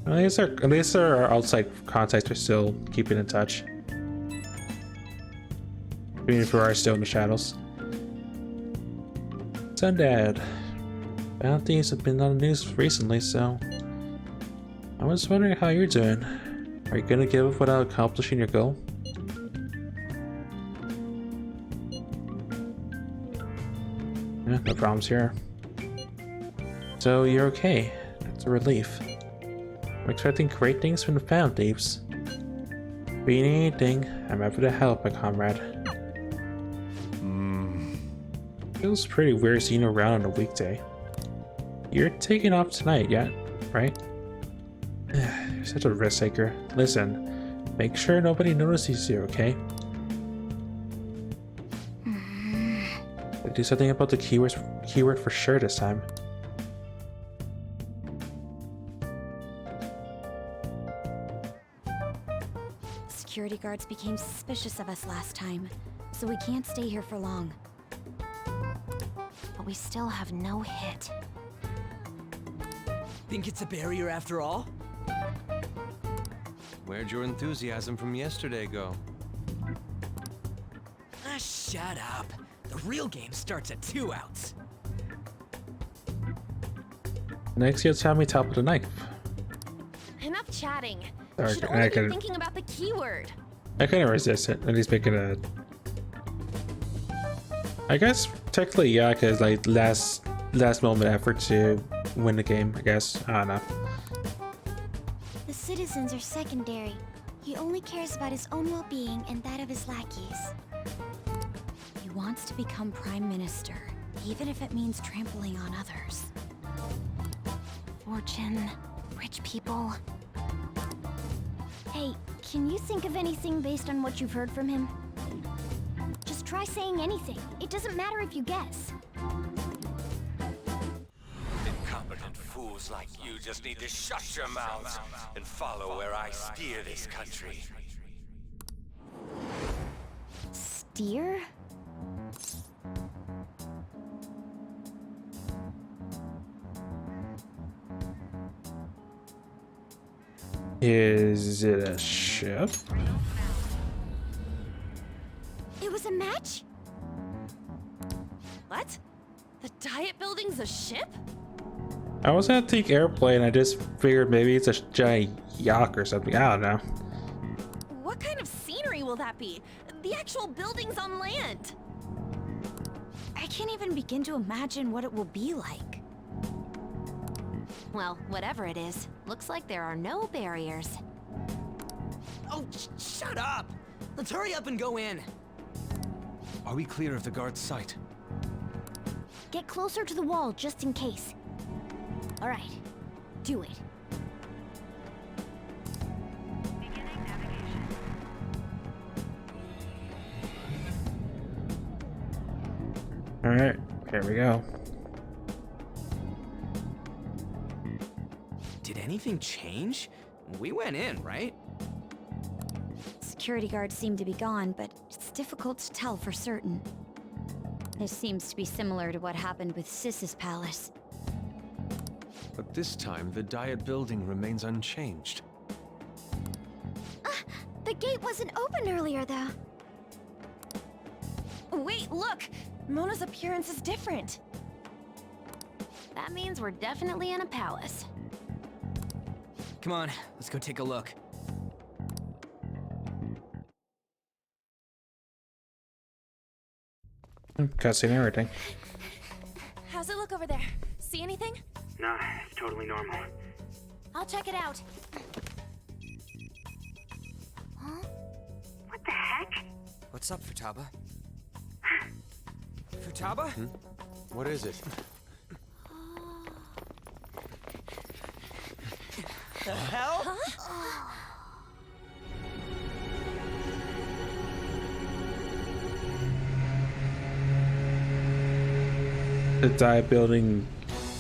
At least our outside contacts are still keeping in touch. Even if we are still in the shadows. Son, Dad. Bounties have been on the news recently, so I was wondering how you're doing. Are you gonna give up without accomplishing your goal? Yeah, no problems here. So you're okay. That's a relief. I'm expecting great things from the Found Thieves. If you need anything, I'm happy to help, my comrade. Feels pretty weird seeing you around on a weekday. You're taking off tonight, yeah? Right? You're such a risk taker. Listen, make sure nobody notices you, okay? Do something about the keyword for sure this time. Security guards became suspicious of us last time, so we can't stay here for long. But we still have no hit. Think it's a barrier after all? Where'd your enthusiasm from yesterday go? Ah, shut up. The real game starts at 2 outs. Next, you'll tell me top of the knife. Enough chatting. Sorry, You should only be thinking about the keyword. I couldn't resist it. At least making a. I guess technically, yeah, because like last moment effort to win the game. I guess I don't know. The citizens are secondary. He only cares about his own well-being and that of his lackeys. He wants to become prime minister, even if it means trampling on others. Fortune, rich people. Hey, can you think of anything based on what you've heard from him? Just try saying anything. It doesn't matter if you guess. Incompetent fools like you just need to shut your mouths and follow where I steer this country. Steer? Is it a ship? It was a match? What? The Diet Building's a ship? I was gonna take airplane. I just figured maybe it's a giant yacht or something. I don't know. What kind of scenery will that be? The actual building's on land. I can't even begin to imagine what it will be like. Well, whatever it is, looks like there are no barriers. Oh, shut up! Let's hurry up and go in. Are we clear of the guard's sight? Get closer to the wall just in case. All right, do it. All right, here we go. Did anything change? We went in, right? Security guards seem to be gone, but it's difficult to tell for certain. This seems to be similar to what happened with Sis's palace. But this time, the Diet Building remains unchanged. The gate wasn't open earlier, though. Wait, look! Mona's appearance is different. That means we're definitely in a palace. Come on, let's go take a look. Cutscene and everything. How's it look over there? See anything? Nah, it's totally normal. I'll check it out. Huh? What the heck? What's up, Futaba? Futaba? What is it? The hell? Huh? The Diet Building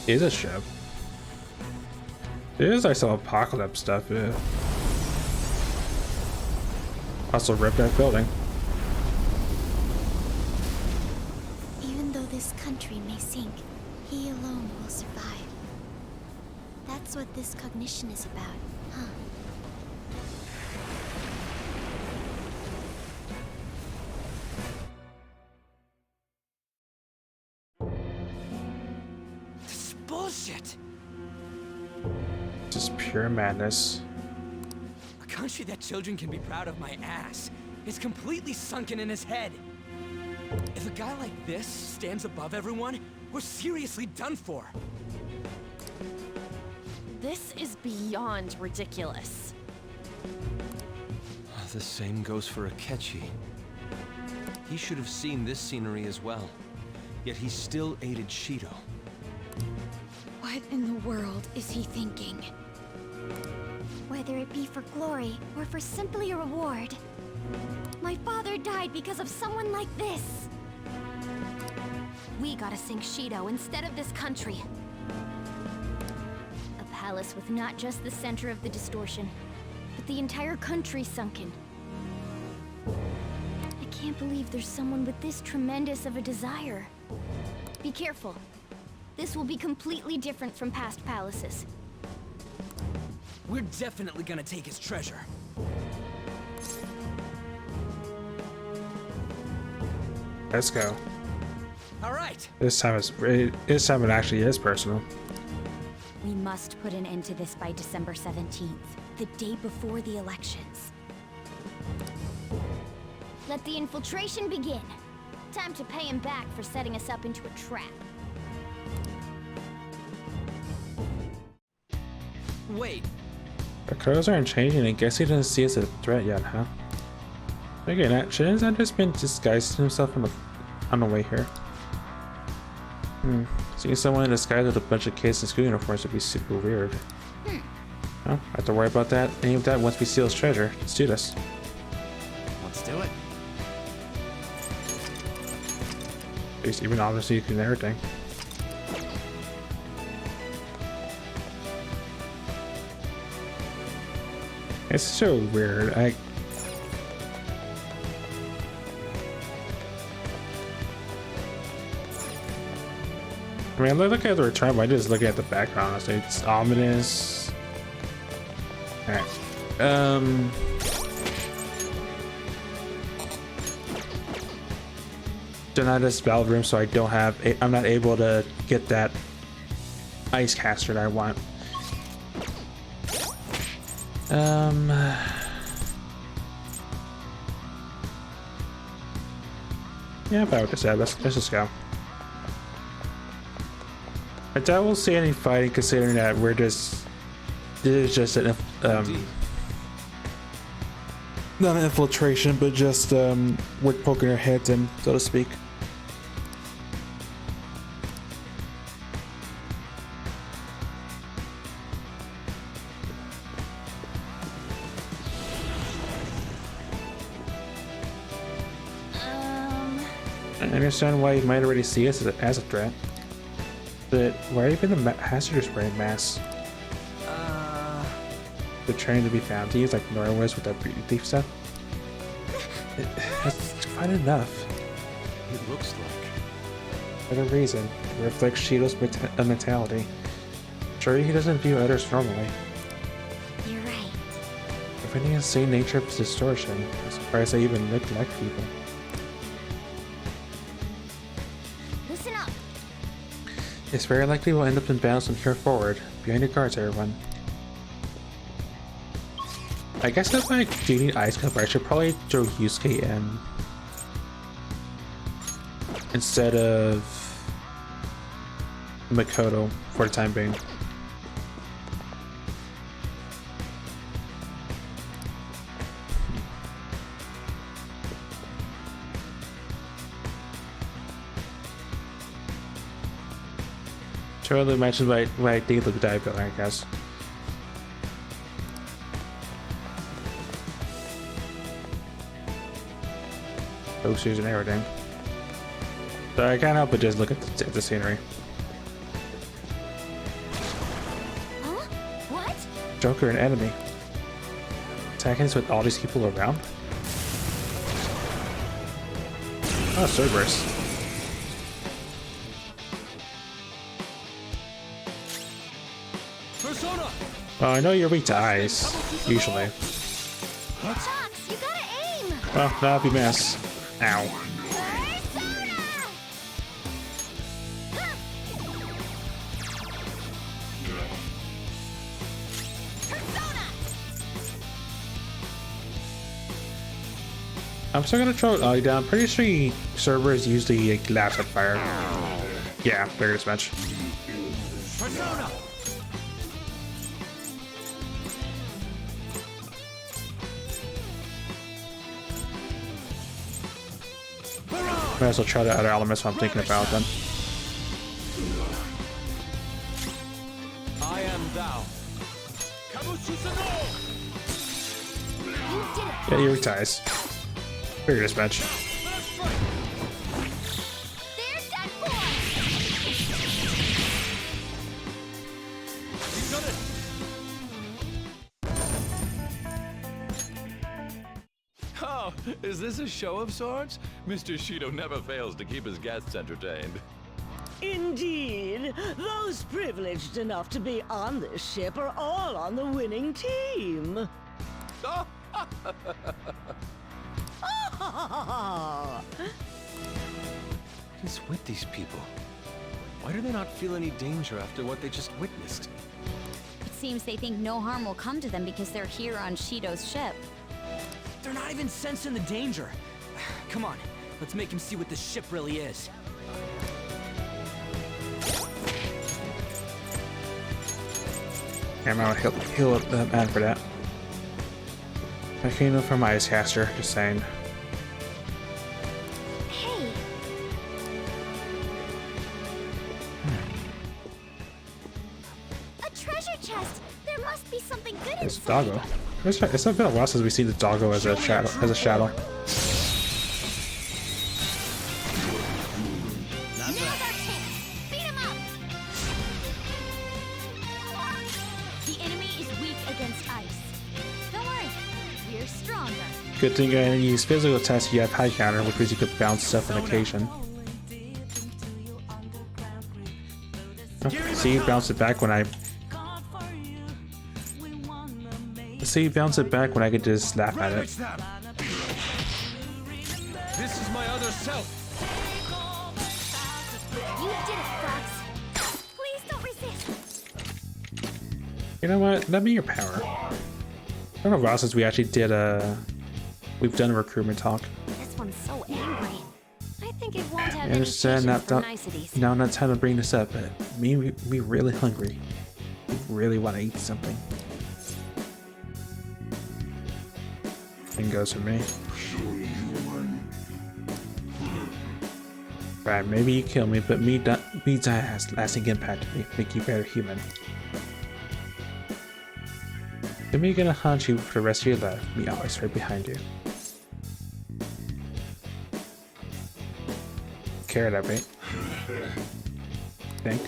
is a ship. It is like some apocalypse stuff, yeah. Also rip that building. Even though this country may sink, he alone will survive. That's what this cognition is about, huh? Shit. Just pure madness. A country that children can be proud of my ass is completely sunken in his head. If a guy like this stands above everyone, we're seriously done for. This is beyond ridiculous. The same goes for Akechi. He should have seen this scenery as well. Yet he still aided Shido. What in the world is he thinking? Whether it be for glory or for simply a reward. My father died because of someone like this. We gotta sink Shido instead of this country. A palace with not just the center of the distortion, but the entire country sunken. I can't believe there's someone with this tremendous of a desire. Be careful. This will be completely different from past palaces. We're definitely gonna take his treasure. Let's go. All right. This time it actually is personal. We must put an end to this by December 17th, the day before the elections. Let the infiltration begin. Time to pay him back for setting us up into a trap. Wait. The codes aren't changing. I guess he doesn't see us as a threat yet, huh? Okay, now shouldn't that just been disguising himself on the way here? Seeing someone in disguise with a bunch of kids in school uniforms would be super weird. Oh, I have to worry about that. Any of that once we steal his treasure. Let's do this. Let's do it. Even obviously you can everything. It's so weird. I mean, I look at the return, but I just look at the background. Honestly, it's ominous. All right. Deny this battle room, so I don't have. I'm not able to get that ice caster that I want. Yeah, if I would just say, let's just go. I doubt we'll see any fighting, considering that this is just an not an infiltration, but just we're poking our heads in, so to speak. I understand why you might already see us as a threat. But why even the hazardous wearing masks? They're trying to be found. He like Nora was with that beauty thief stuff. That's quite enough. It looks like. For the reason, it reflects Shido's mentality. Sure, he doesn't view others normally. You're right. If any insane nature of distortion, I'm surprised they even look like people. Listen up. It's very likely we'll end up in battles from here forward. Behind your guards, everyone. I guess if I do need ice cover, I should probably throw Yusuke in instead of Makoto for the time being. Totally mentioned what I think of the dive building, I guess. Posters and everything. So I can't help but just look at the scenery. Huh? What? Joker, an enemy. Attacking us with all these people around? Oh, Cerberus. Persona! Well, I know you're weak to ice, usually. Fox, you gotta aim! Well, that'll be mess. Ow. I'm still gonna throw it down. I'm pretty sure servers usually like, last at fire. Yeah, figured as much. Persona! Might as well try the other elements I'm thinking about then. I am thou. Yeah, he retires. Figured as much. There's that boy! Oh, is this a show of sorts? Mr. Shido never fails to keep his guests entertained. Indeed. Those privileged enough to be on this ship are all on the winning team. What is with these people? Why do they not feel any danger after what they just witnessed? It seems they think no harm will come to them because they're here on Shido's ship. They're not even sensing the danger. Come on, let's make him see what this ship really is. I'm gonna heal up the man for that. I came in from Ice Caster, just saying. Hey! A treasure chest! There must be something good It's inside. Doggo. It's been a while since we've seen the Doggo as a shadow. Beat him up! The enemy is weak against ice. Don't worry, we're stronger. Good thing you use physical attacks, you have high counter, which means you could bounce stuff on occasion. Oh, see, you bounce it back when I. See, you bounce it back when I could just laugh at it. This is my other self. You did it, Fox. Please don't resist. You know what? Let me your power. I don't know while since we actually did we've done a recruitment talk. This one's so angry. I think it won't have I any understand patience that for niceties. now not time to bring this up, but we really hungry. We really want to eat something. Thing goes for me. Right, maybe you kill me, but me die has lasting impact to me, make you better human. Then me gonna haunt you for the rest of your life, me always right behind you. Carrot up, right? Think.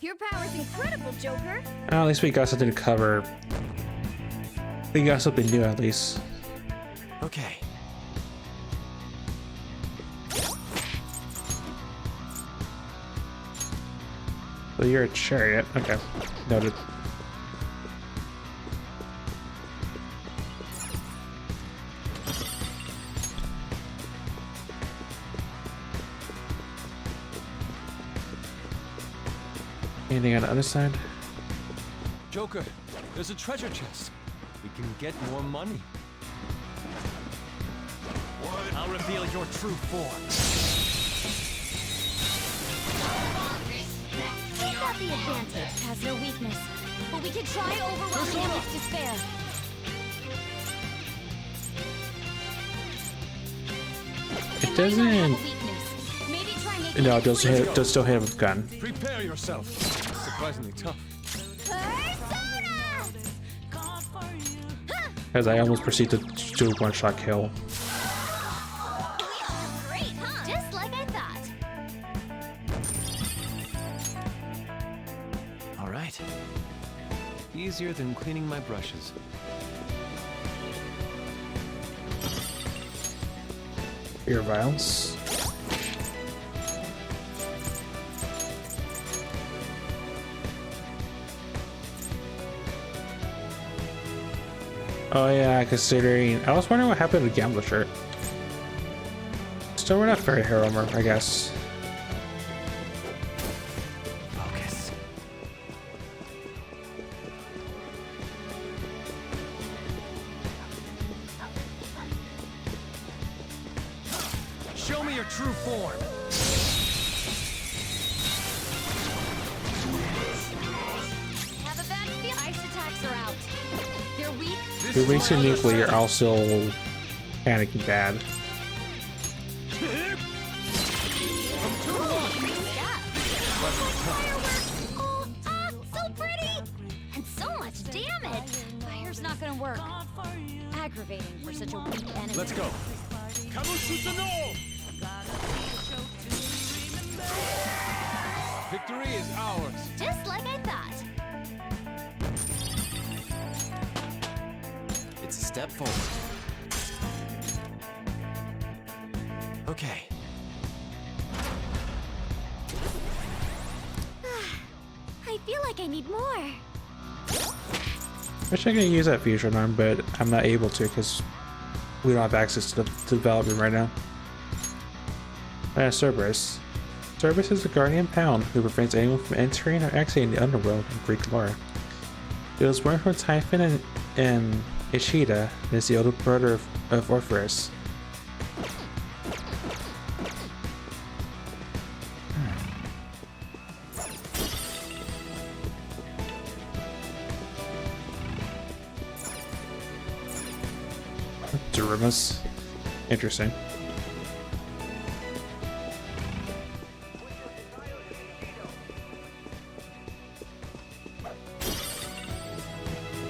Your power's incredible, Joker. At least we got something to cover. We got something new at least. Okay. So you're a chariot. Okay. Noted. Anything on the other side? Joker, there's a treasure chest. We can get more money. I'll reveal your true form. We've got the advantage, has no weakness. But we can try overwhelming him with despair. It doesn't. Maybe try making No, it does still have a gun. Prepare yourself. Surprisingly tough. As I almost proceed to do a one-shot kill. Great, huh? Just like I thought. All right. Easier than cleaning my brushes. Fear vials. Oh yeah, considering I was wondering what happened to the gambler shirt. Still we're not very hero armor, I guess. true form. Have a bad feel. Ice attacks are out. They're weak. Your weeks are nuclear, also panicking bad. So pretty! And so much damage! Fire's not gonna work. Aggravating for such a weak enemy. Let's go. Victory is ours. Just like I thought. It's a step forward. Okay. I feel like I need more. Wish I could use that fusion arm, but I'm not able to because we don't have access to the development right now. Cerberus. Cerberus is the guardian pound who prevents anyone from entering or exiting the underworld in Greek lore. It was born from Typhon and Ishida and is the older brother of Orpheus. Derimus. Interesting.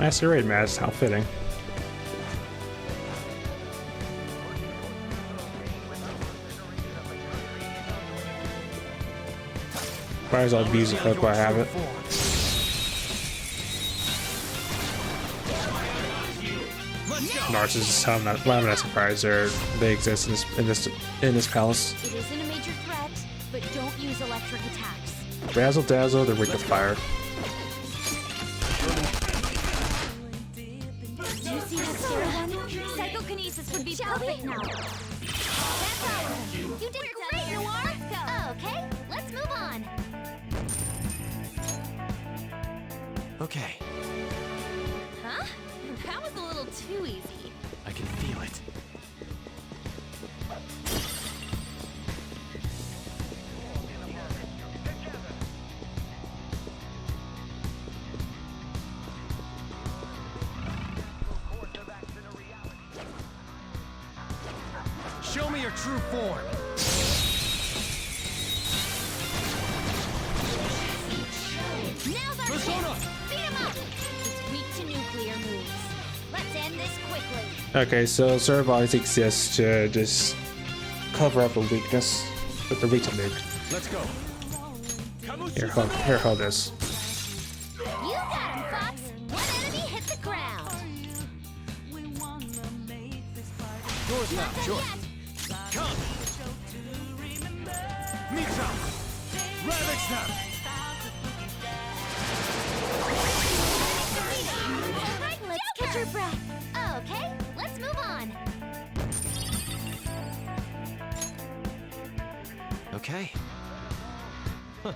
Masquerade mask, how fitting. Might as well abuse the hook while I have it. Narcissus, I'm not surprised they exist in this palace. It isn't a major threat, but don't use electric attacks. Razzle dazzle, they're weak to fire. Do you see that scary one? Psychokinesis would be perfect now. That's all. You did great, Noir. Okay, let's move on. Okay. Huh? That was a little too easy. I can feel it. Show me your true form. Now's our chance. Beat him up. It's weak to nuclear moves. Let's end this quickly. Okay, so Cerberus exists to just cover up a weakness, but they're weak to nuke. Let's go. Here, hold this. You got him, Fox. One enemy hit the ground. Yours now, sure. Come. Meet up. Ravage them. Let's catch your breath. Okay, let's move on. Okay. Huh.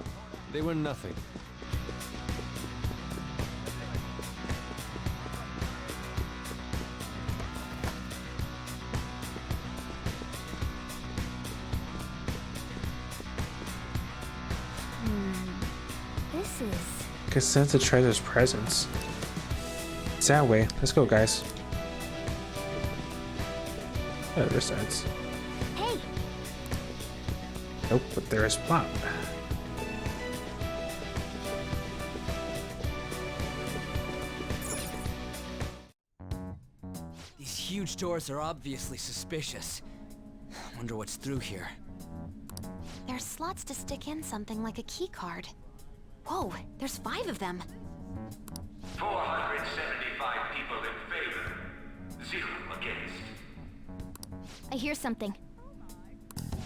They were nothing. This is... Can sense the treasure's presence. It's that way. Let's go, guys. Other sides. Hey. Nope, but there is plot. These huge doors are obviously suspicious. Wonder what's through here. There's slots to stick in something like a key card. Whoa, there's 5 of them. 475 people in favor, 0 against. I hear something.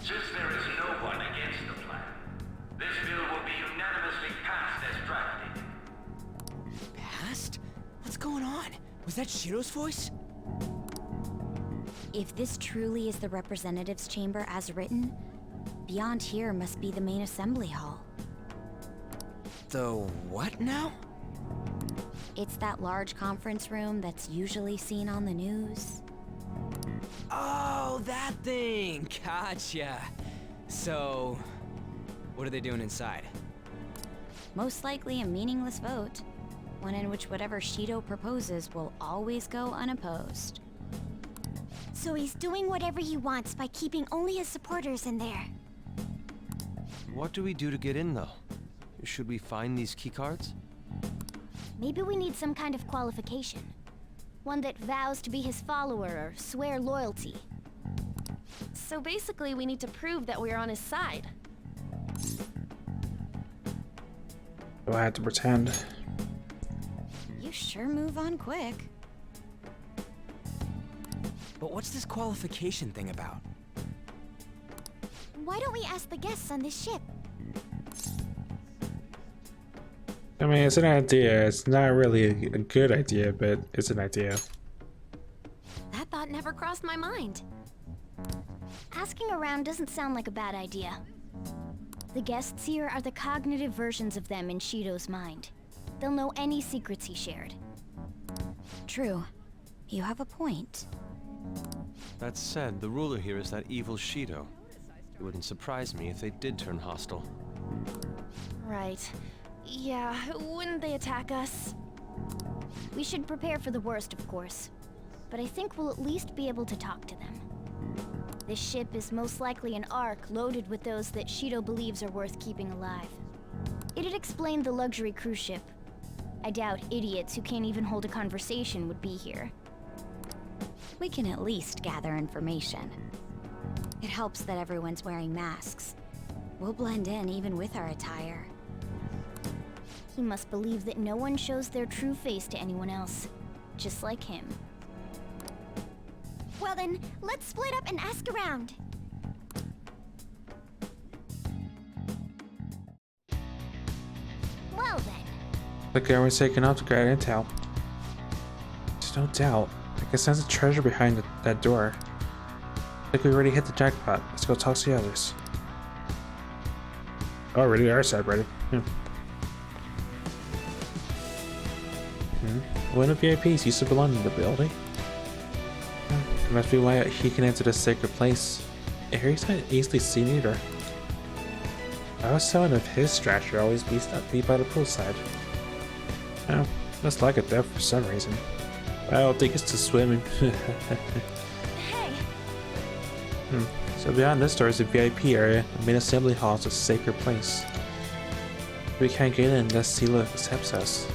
Since there is no one against the plan, this bill will be unanimously passed as drafted. Passed? What's going on? Was that Shiro's voice? If this truly is the representatives' chamber as written, beyond here must be the main assembly hall. The what now? It's that large conference room that's usually seen on the news. Oh, that thing! Gotcha. So, what are they doing inside? Most likely a meaningless vote. One in which whatever Shido proposes will always go unopposed. So he's doing whatever he wants by keeping only his supporters in there. What do we do to get in, though? Should we find these keycards? Maybe we need some kind of qualification. One that vows to be his follower or swear loyalty. So basically, we need to prove that we're on his side. Do I have to pretend? You sure move on quick. But what's this qualification thing about? Why don't we ask the guests on this ship? I mean, it's an idea. It's not really a good idea, but it's an idea. That thought never crossed my mind. Asking around doesn't sound like a bad idea. The guests here are the cognitive versions of them in Shido's mind. They'll know any secrets he shared. True. You have a point. That said, the ruler here is that evil Shido. It wouldn't surprise me if they did turn hostile. Right. Yeah, wouldn't they attack us? We should prepare for the worst, of course. But I think we'll at least be able to talk to them. This ship is most likely an Ark loaded with those that Shido believes are worth keeping alive. It'd explain the luxury cruise ship. I doubt idiots who can't even hold a conversation would be here. We can at least gather information. It helps that everyone's wearing masks. We'll blend in even with our attire. He must believe that no one shows their true face to anyone else, just like him. Well then, let's split up and ask around. Well then. The guy was taken out to get intel. There's no doubt. I can sense a treasure behind that door. I think we already hit the jackpot. Let's go talk to the others. Oh, already our side ready. One of the VIPs used to belong in the building. That must be why he can enter this sacred place. I hear he's not easily seen either. I was telling of his strategy always be by the poolside. Oh, that's like it there for some reason. I don't think it's to swimming. Hey. So beyond this door is the VIP area. The main assembly hall is a sacred place. We can't get in unless Sela accepts us.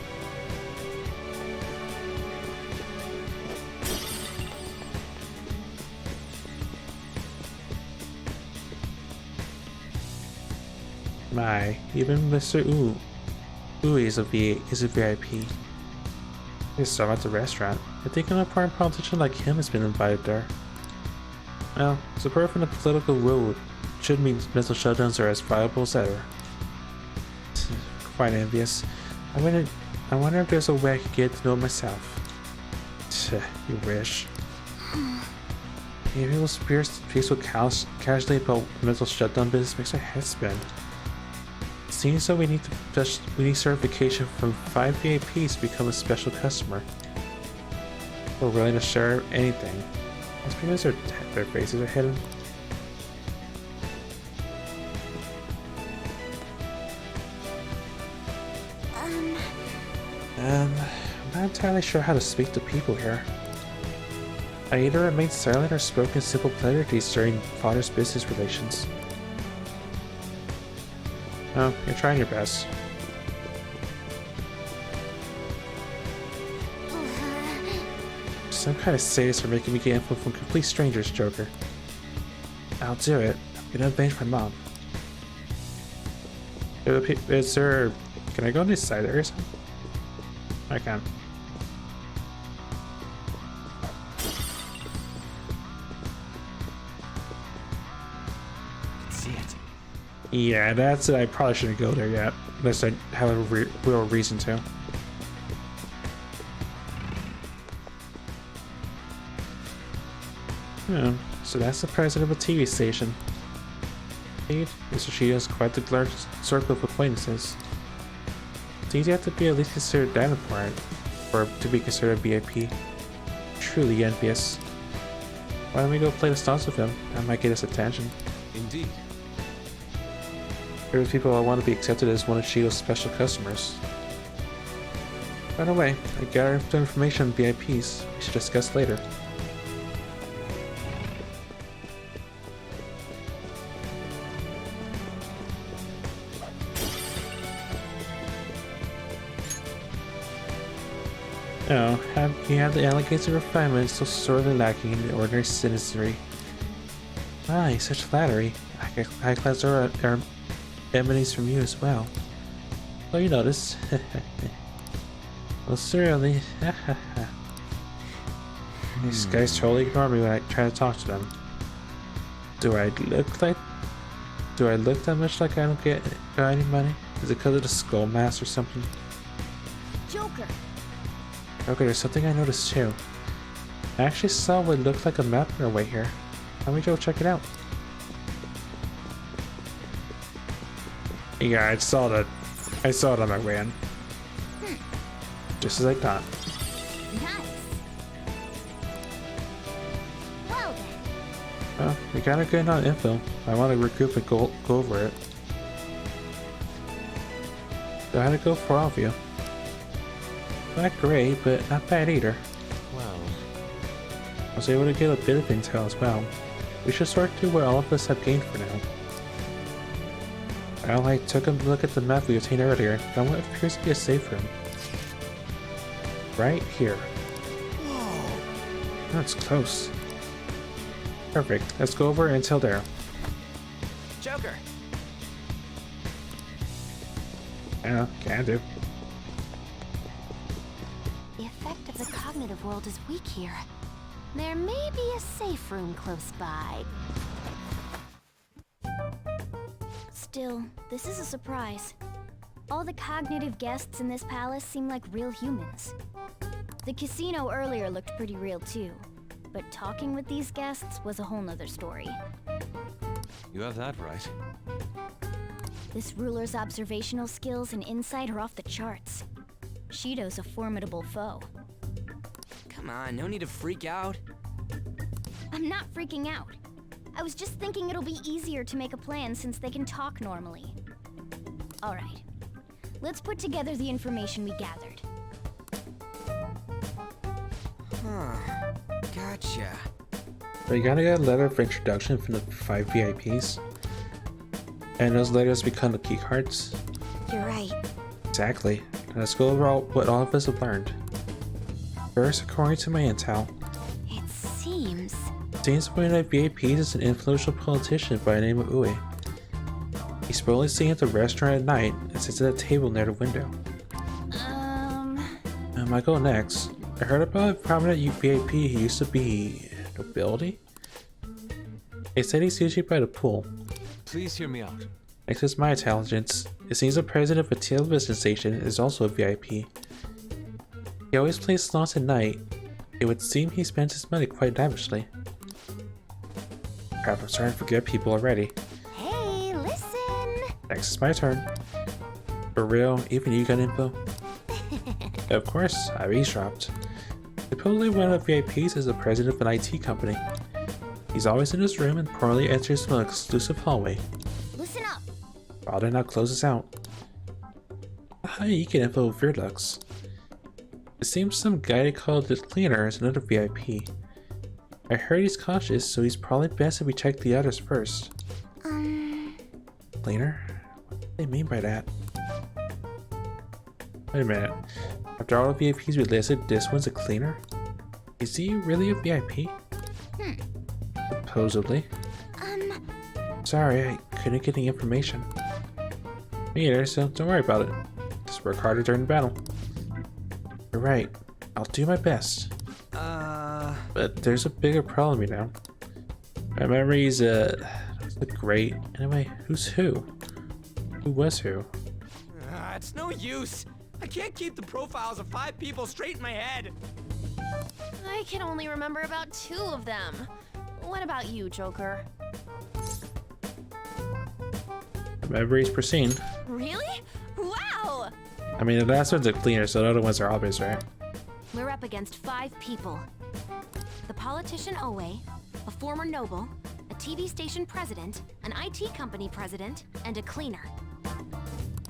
My, even Mr. Ooh is a VIP. They saw him at the restaurant. I think an important politician like him has been invited there. Well, support from the political road should mean missile shutdowns are as viable as ever. Quite envious. I wonder if there's a way I could get to know it myself. You wish. Maybe we'll speak so casually about the missile shutdown business makes my head spin. Seems so we need certification from 5 VIPs to become a special customer. We're willing to share anything. That's because their faces are hidden. I'm not entirely sure how to speak to people here. I either remain silent or spoke in simple pleasantries during father's business relations. Oh, you're trying your best. Some kind of sadist for making me get info from complete strangers, Joker. I'll do it. I'm gonna avenge my mom. Is there... Can I go on this side there or something? I can. See it. Yeah, that's it. I probably shouldn't go there yet, unless I have a real reason to. Yeah, so that's the president of a TV station. Indeed, Mr. Shido's quite the large circle of acquaintances. Indeed, you have to be at least considered that important, or to be considered a VIP. Truly envious. Why don't we go play the stunts with him? That might get his attention. Indeed. There's people I want to be accepted as one of Shido's special customers. By the way, I gathered some information on VIPs we should discuss later. Oh, you have the elegance and refinement so sorely lacking in the ordinary citizenry. Aye, such flattery. High class aura emanates from you as well. Oh, you notice. Well, certainly. These guys totally ignore me when I try to talk to them. Do I look that much like I don't get any money? Is it because of the skull mask or something? Joker. Okay, there's something I noticed too. I actually saw what looked like a map on our way here. Let me go check it out. Yeah, I saw that on my way in. Just as I thought. Nice. Well then. Well, we got a good amount of info. I want to regroup and go over it. So how'd it go for all of you? Not great, but not bad either. Well, I was able to get a bit of intel as well. We should sort through what all of us have gained for now. Well, I took a look at the map we obtained earlier, found what appears to be a safe room. Right here. whoa. That's close. Perfect. Let's go over until there. Joker. Yeah, can do. The effect of the cognitive world is weak here. There may be a safe room close by. Still, this is a surprise. All the cognitive guests in this palace seem like real humans. The casino earlier looked pretty real too, but talking with these guests was a whole nother story. You have that right. This ruler's observational skills and insight are off the charts. Shido's a formidable foe. Come on, no need to freak out. I'm not freaking out. I was just thinking it'll be easier to make a plan since they can talk normally. Alright, let's put together the information we gathered. Huh. Gotcha. So you gotta get a letter of introduction from the 5 VIPs. And those letters become the key cards. You're right. Exactly. Let's go over what all of us have learned. First, according to my intel, It seems... seems one of the VIPs is an influential politician by the name of Uwe. He's probably seen at the restaurant at night and sits at a table near the window. I go next. I heard about a prominent VIP who used to be nobility. They said he's usually by the pool. Please hear me out. Next is my intelligence. It seems the president of a television station is also a VIP. He always plays slots at night. It would seem he spends his money quite lavishly. Crap, I'm starting to forget people already. Hey, listen! Next is my turn. For real, even you got info? Of course, I've eavesdropped. Supposedly one of the VIPs is the president of an IT company. He's always in his room and probably enters from an exclusive hallway. Listen up! Father now closes out. How do you get info with your looks? It seems some guy they called the cleaner is another VIP. I heard he's cautious, so he's probably best if we check the others first. Cleaner? What do they mean by that? Wait a minute. After all the VIPs we listed, this one's a cleaner? Is he really a VIP? Supposedly. Sorry, I couldn't get any information. Me either, so don't worry about it. Just work harder during the battle. You're right. I'll do my best. But there's a bigger problem, you know. My memories, not great. Anyway, who's who? Who was who? It's no use. I can't keep the profiles of 5 people straight in my head. I can only remember about 2 of them. What about you, Joker? Memories pristine. Really? Wow! I mean, the last one's a cleaner, so the other ones are obvious, right? We're up against 5 people. The politician Owe, a former noble, a TV station president, an IT company president, and a cleaner.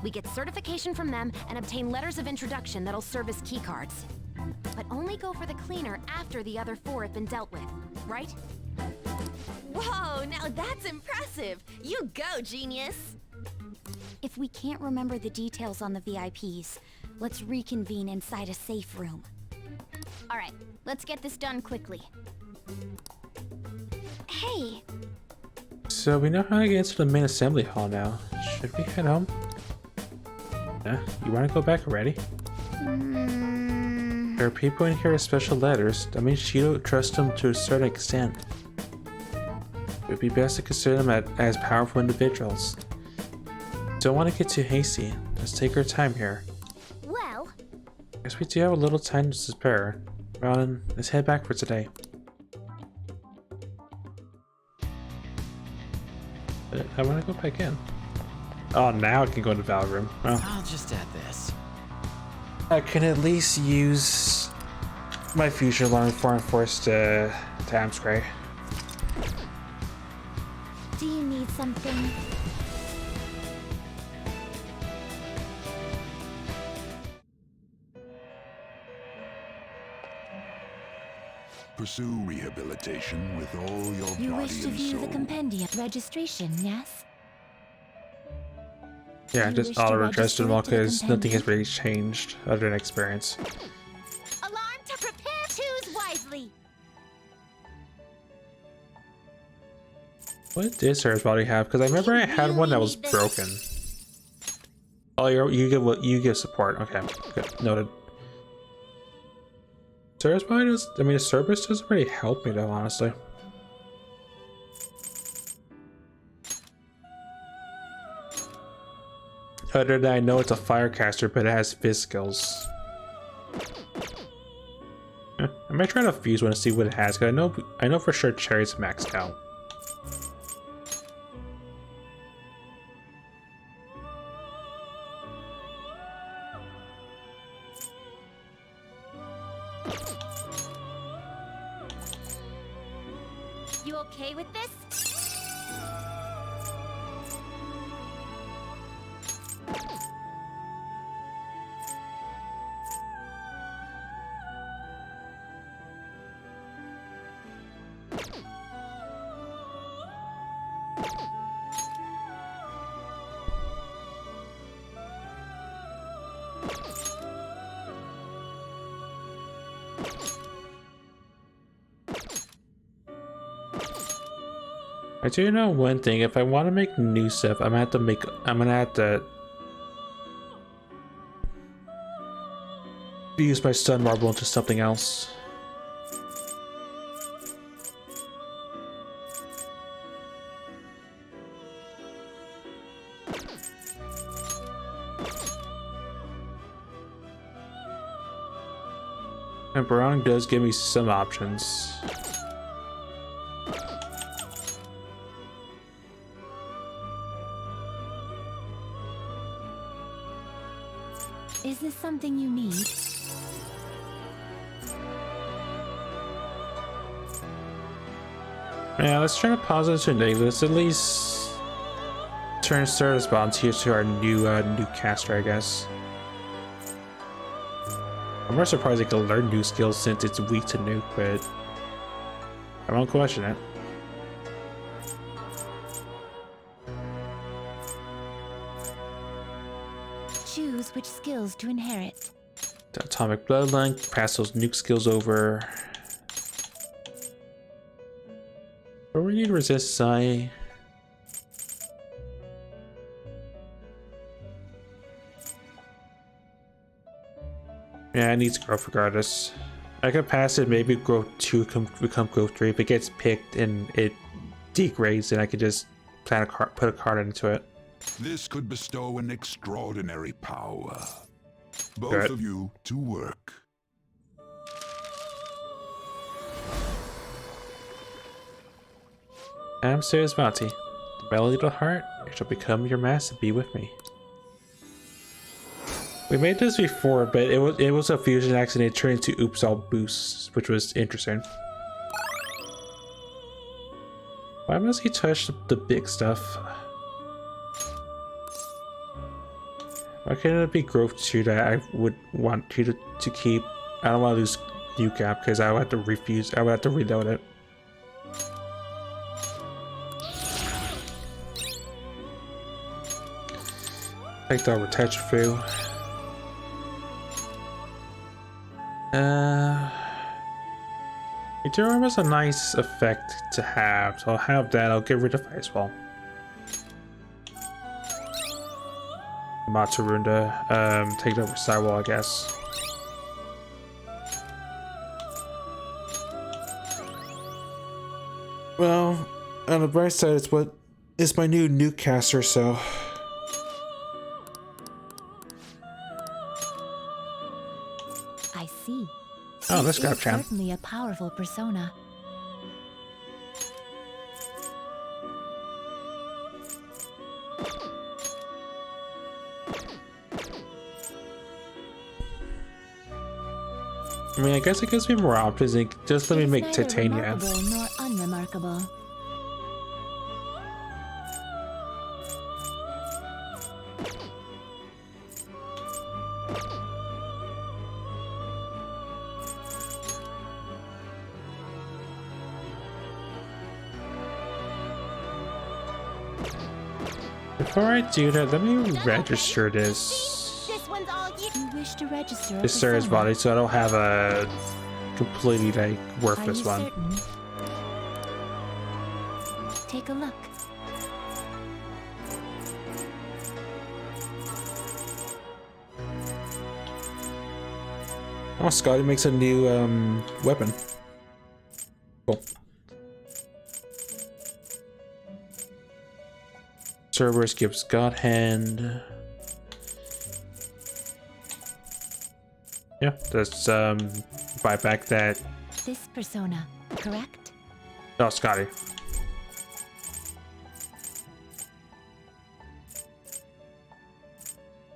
We get certification from them and obtain letters of introduction that'll serve as keycards. But only go for the cleaner after the other 4 have been dealt with, right? Whoa, now that's impressive! You go, genius! If we can't remember the details on the VIPs, let's reconvene inside a safe room. Alright, let's get this done quickly. Hey! So we know how to get into the main assembly hall now. Should we head home? Yeah, you want to go back already? There are people in here with special letters. That means Shido trusts them to a certain extent. It would be best to consider them as powerful individuals. Don't want to get too hasty. Let's take our time here. Well, Guess we do have a little time to spare. Well then, let's head back for today. But I want to go back in. Oh, now I can go into the Valve room. Well, I'll just add this. I can at least use my future alarm before I'm forced to Amscray. Do you need something? Pursue rehabilitation with all your You body wish to and view soul. the compendium registration, yes? Yeah, You just wish to auto register adjusted it well to the because nothing has compendium? really changed other than experience. Alarm to prepare! Choose wisely! What did Sarah's body have? Because I remember I had one that was broken. Oh, you give support. Okay, good, noted. Sarah's body does. I mean, the service doesn't really help me though, honestly. Other than I know it's a firecaster, but it has fizz skills. I might try to fuse one to see what it has, because I know for sure Cherry's maxed out. You okay with this? I do know one thing, if I want to make new stuff, I'm gonna have to use my stun marble into something else. And Barong does give me some options. Is this something you need? Yeah, let's turn a positive to a negative. Let's at least turn Stardust Volunteer to our new caster, I guess. I'm more surprised it can learn new skills since it's weak to nuke, but I won't question it. Choose which skills to inherit. The Atomic Bloodline, pass those nuke skills over. But we need to resist Psy. Yeah, it needs growth regardless. I could pass it, maybe growth 2 become growth 3. If it gets picked and it degrades, then I could just put a card into it. This could bestow an extraordinary power. Both Good. of you to work. I'm Serious Vati. My little heart, it shall become your mass and be with me. We made this before, but it was a fusion accident. It turned into oops all boosts, which was interesting. Why must he touch the big stuff? Why can't it be growth 2 that I would want you to keep? I don't want to lose new cap because I would have to refuse. I would have to reload it. Take the retention through. Ethereum is a nice effect to have, so I'll have that. I'll get rid of Ice Wall. Matsurunda, take over Sidewall, I guess. Well, on the bright side, it's my new Newcaster, so. I see. Oh, let's This grab is Chan. certainly a powerful persona. I mean, I guess it gives me more options. Just let me make Neither Titania. remarkable nor unremarkable. Before I do that, let me register this. This one's all you. You wish to register a This Sarah's persona? body, so I don't have a completely like worthless Are you one. certain? Take a look. Oh, Scotty makes a new weapon. Cool. Cerberus gives God Hand. Yeah, let's buy back that. This persona, correct? Oh, Scotty.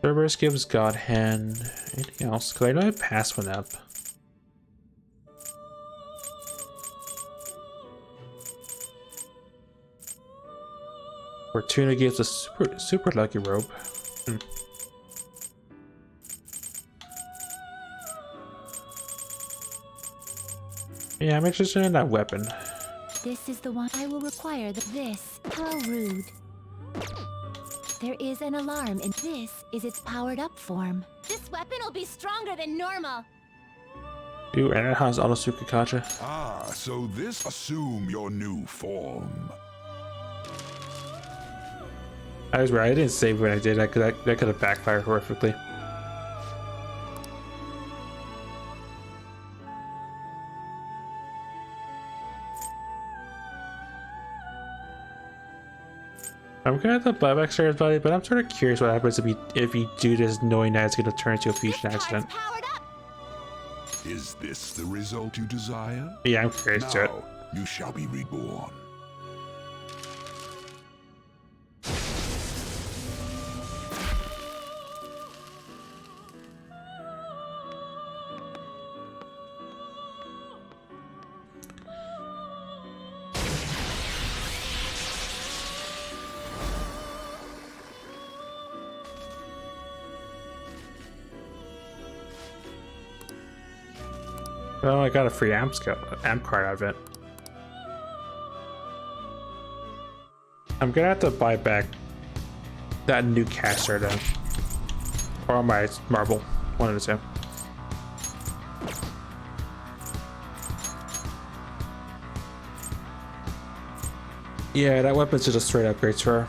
Cerberus gives God Hand. Anything else? Because I know I passed one up. Fortuna gives a super lucky robe. Hmm. Yeah, I'm interested in that weapon. This is the one I will require. This. How rude. There is an alarm, and this is its powered up form. This weapon will be stronger than normal. Ooh, and it has Onosuke Kaja. Ah, so this assume your new form. I was right, I didn't save when I did. That could have backfired horrifically. I'm gonna have to buy back Sarah's body, but I'm sort of curious what happens if you do this knowing that it's gonna turn into a fusion accident. Is this the result you desire? Yeah, I'm curious to it. Now, you shall be reborn. Oh, I got a free amp card out of it. I'm gonna have to buy back that new caster then. Or my marble. One of the two. Yeah, that weapon's just a straight upgrade to her.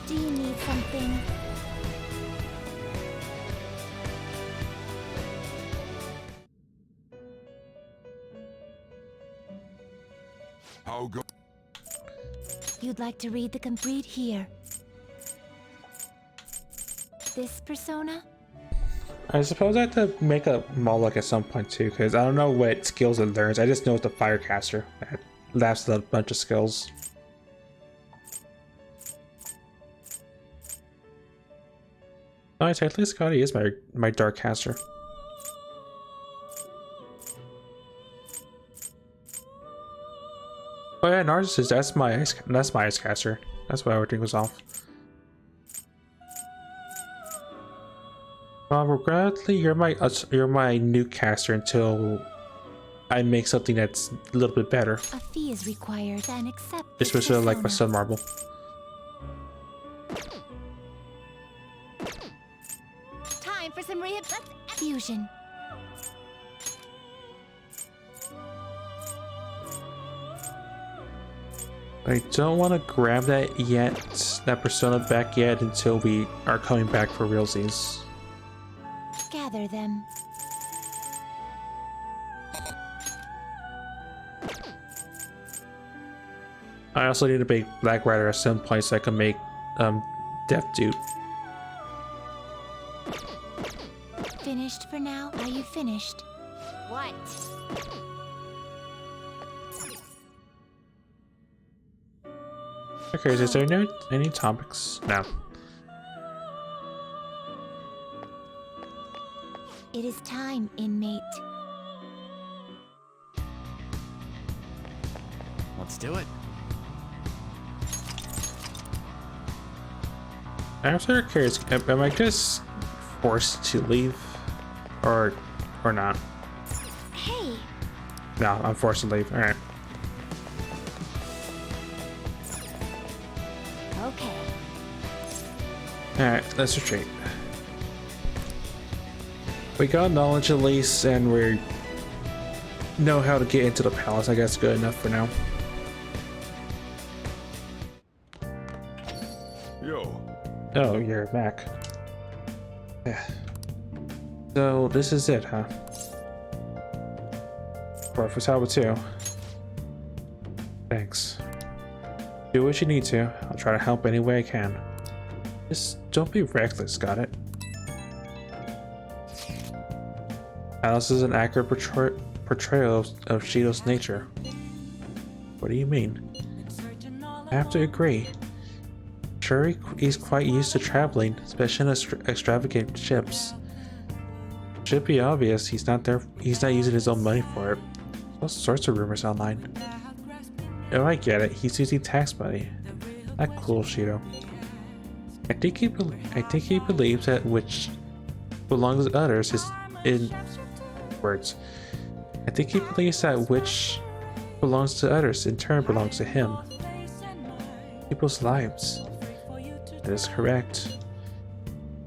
Do you need something? How go? You'd like to read the complete here. This persona? I suppose I have to make a Moloch at some point too, because I don't know what skills it learns. I just know it's the Firecaster. That lasts a bunch of skills. Oh, technically Scotty is my Dark Caster. Oh yeah, Narcissus, that's my Ice Caster. That's why everything was off. Well, regrettably, you're my new caster until I make something that's a little bit better. A fee is required and accept. Especially like my Sun Marble. Time for some fusion. I don't want to grab that yet, that persona back yet, until we are coming back for realsies. Gather them. I also need to make Black Rider at some point so I can make Death Dude. Finished for now? Are you finished? What? Okay, is there any topics? No. It is time, inmate. Let's do it. I'm sort of curious, am I just forced to leave? Or not? Hey! No, I'm forced to leave. Alright. Okay. Alright, let's retreat. We got knowledge at least, and we know how to get into the palace. I guess good enough for now. Yo. Oh, you're back. Yeah. So this is it, huh? For Salva 2. Thanks. Do what you need to. I'll try to help any way I can. Just don't be reckless, got it? Alice is an accurate portrayal of Shido's nature. What do you mean? I have to agree. Sure, he's quite used to traveling, especially in extravagant ships. Should be obvious he's not using his own money for it. All sorts of rumors online. Oh, I get it. He's using tax money. Not cool, Shido. I think he believes that which belongs to others is in words. I think he believes that which belongs to others in turn belongs to him. People's lives. That is correct.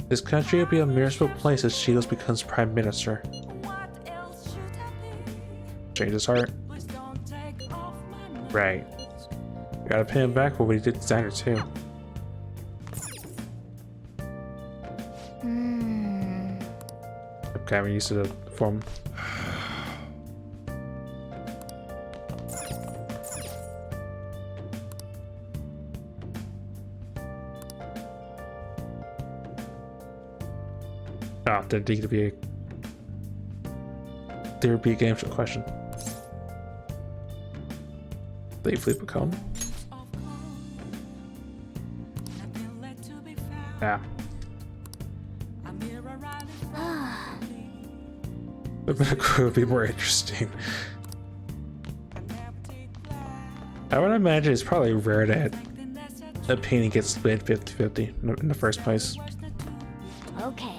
This country will be a miserable place as Shido becomes prime minister. Change his heart. Right. Gotta pay him back for what he did to Designer too. Okay, I'm used to the form. Oh, there would be a game show question. They flip a cone? Yeah. It would be more interesting. I would imagine it's probably rare that a painting gets split 50-50 in the first place. Okay.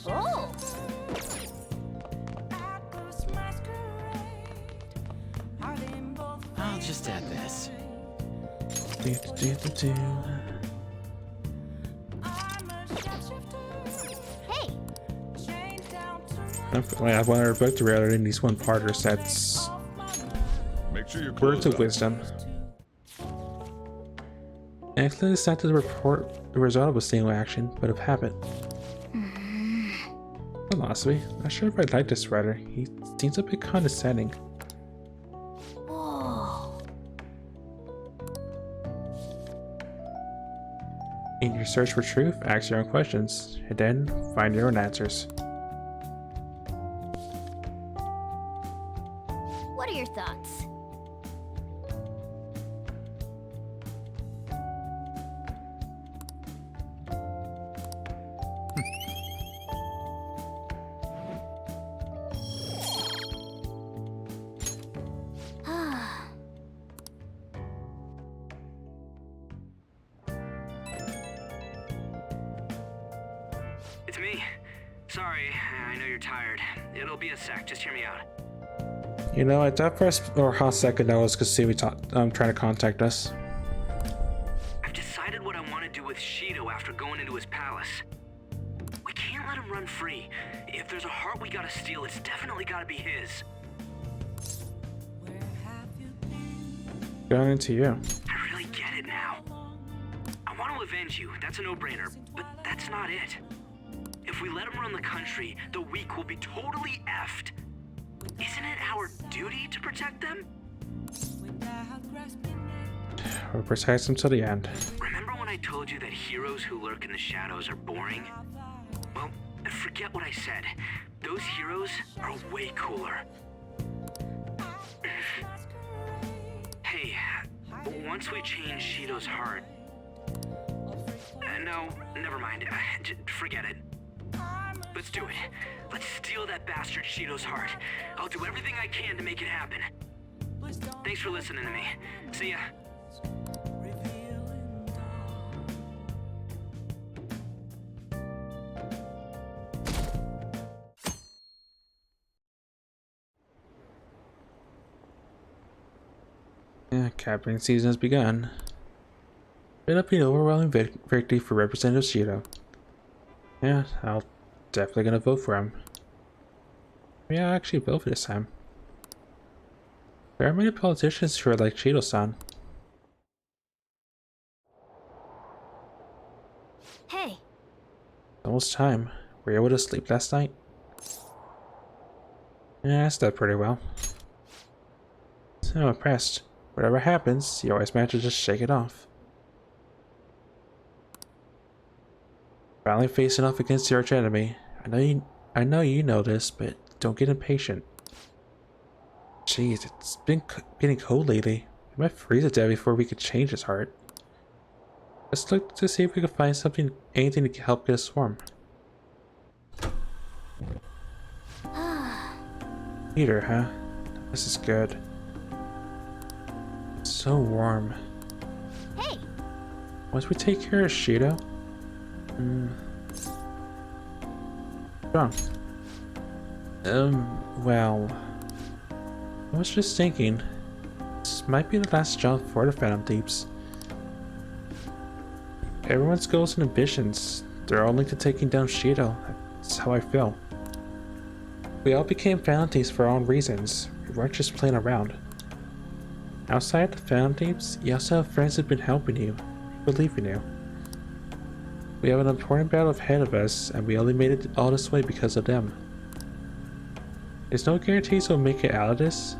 Oh! I'll just add this. Hey! I wanted a book to rather than these one-parters. That's Make sure your words of clothes wisdom. Actually, it's not to report the result of a single action, but of habit. Philosophy. Not sure if I like this writer. He seems a bit condescending. Whoa. In your search for truth, ask your own questions, and then find your own answers. What are your thoughts? It's me. Sorry, I know you're tired. It'll be a sec, just hear me out. You know, at that first or hot second, I was trying to contact us. I've decided what I want to do with Shido after going into his palace. We can't let him run free. If there's a heart we gotta steal, it's definitely gotta be his. Going into you. I really get it now. I want to avenge you, that's a no-brainer, but that's not it. If we let him run the country, the weak will be totally effed. Isn't it our duty to protect them? We'll protect them till the end. Remember when I told you that heroes who lurk in the shadows are boring? Well, forget what I said. Those heroes are way cooler. Hey, once we change Shido's heart... no, never mind. Forget it. Let's do it. Let's steal that bastard Shido's heart. I'll do everything I can to make it happen. Thanks for listening to me. See ya. Yeah, campaign season has begun. It'll be an overwhelming victory for Representative Shido. Yeah, I'll definitely gonna vote for him. Yeah, I'll actually vote for this time. There are many politicians who are like Shido-san. Hey. Almost time. Were you able to sleep last night? Yeah, I slept pretty well. So impressed. Whatever happens, you always manage to just shake it off. Finally facing off against your arch enemy. I know you know this, but don't get impatient. Jeez, it's been getting cold lately. We might freeze to death before we could change his heart. Let's look to see if we can find anything to help get us warm. Heater, huh? This is good. So warm. Hey. Once we take care of Shido. Wrong. Well, I was just thinking, this might be the last job for the Phantom Thieves. Everyone's goals and ambitions, they're all linked to taking down Shido. That's how I feel. We all became Phantom Thieves for our own reasons. We weren't just playing around. Outside the Phantom Thieves, you also have friends who've been helping you, who believe in you. We have an important battle ahead of us, and we only made it all this way because of them. There's no guarantees we'll make it out of this.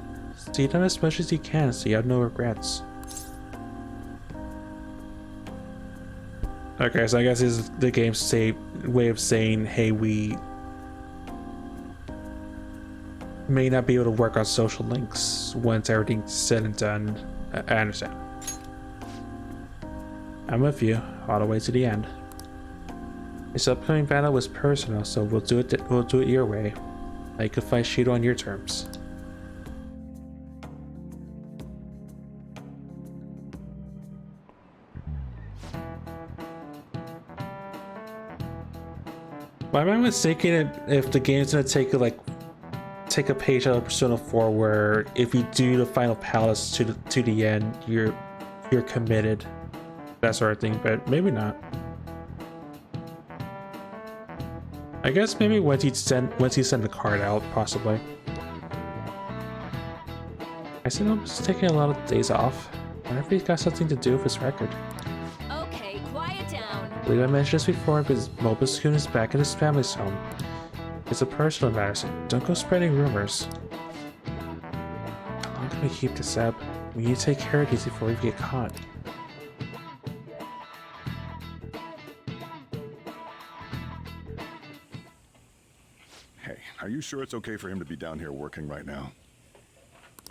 See them as much as you can so you have no regrets. Okay, so I guess this is the game's way of saying, hey, we may not be able to work on social links once everything's said and done. I understand. I'm with you all the way to the end. This upcoming battle was personal, so we'll do it your way. Now you can fight Shido on your terms. My mind was thinking if the game's gonna take a page out of Persona 4, where if you do the final palace to the end, you're committed, that sort of thing. But maybe not. I guess maybe once you send the card out, possibly. I said I'm just taking a lot of days off. I wonder if he's got something to do with his record. Okay, quiet down. I believe I mentioned this before, but Mobus-kun is back at his family's home. It's a personal matter, so don't go spreading rumors. How long can we keep this up? We need to take care of these before we get caught. you sure it's okay for him to be down here working right now?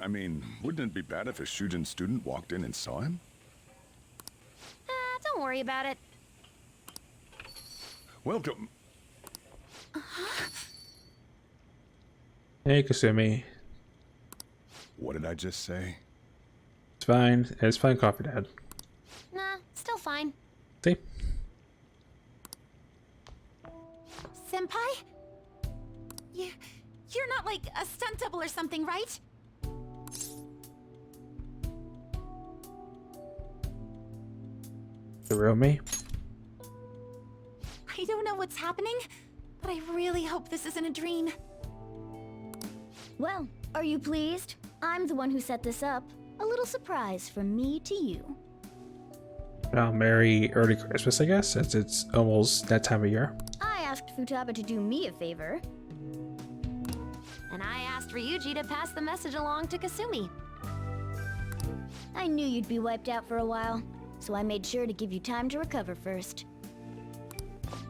I mean, wouldn't it be bad if a Shujin student walked in and saw him? Don't worry about it. Welcome. Hey, Kasumi. What did I just say? It's fine. It's fine, Coffee Dad. Nah, still fine. See? Senpai? You're not like a stunt double or something, right? The real me? I don't know what's happening, but I really hope this isn't a dream. Well, are you pleased? I'm the one who set this up. A little surprise from me to you. Well, Merry early Christmas, I guess, since it's almost that time of year. I asked Futaba to do me a favor. And I asked Ryuji to pass the message along to Kasumi. I knew you'd be wiped out for a while, so I made sure to give you time to recover first.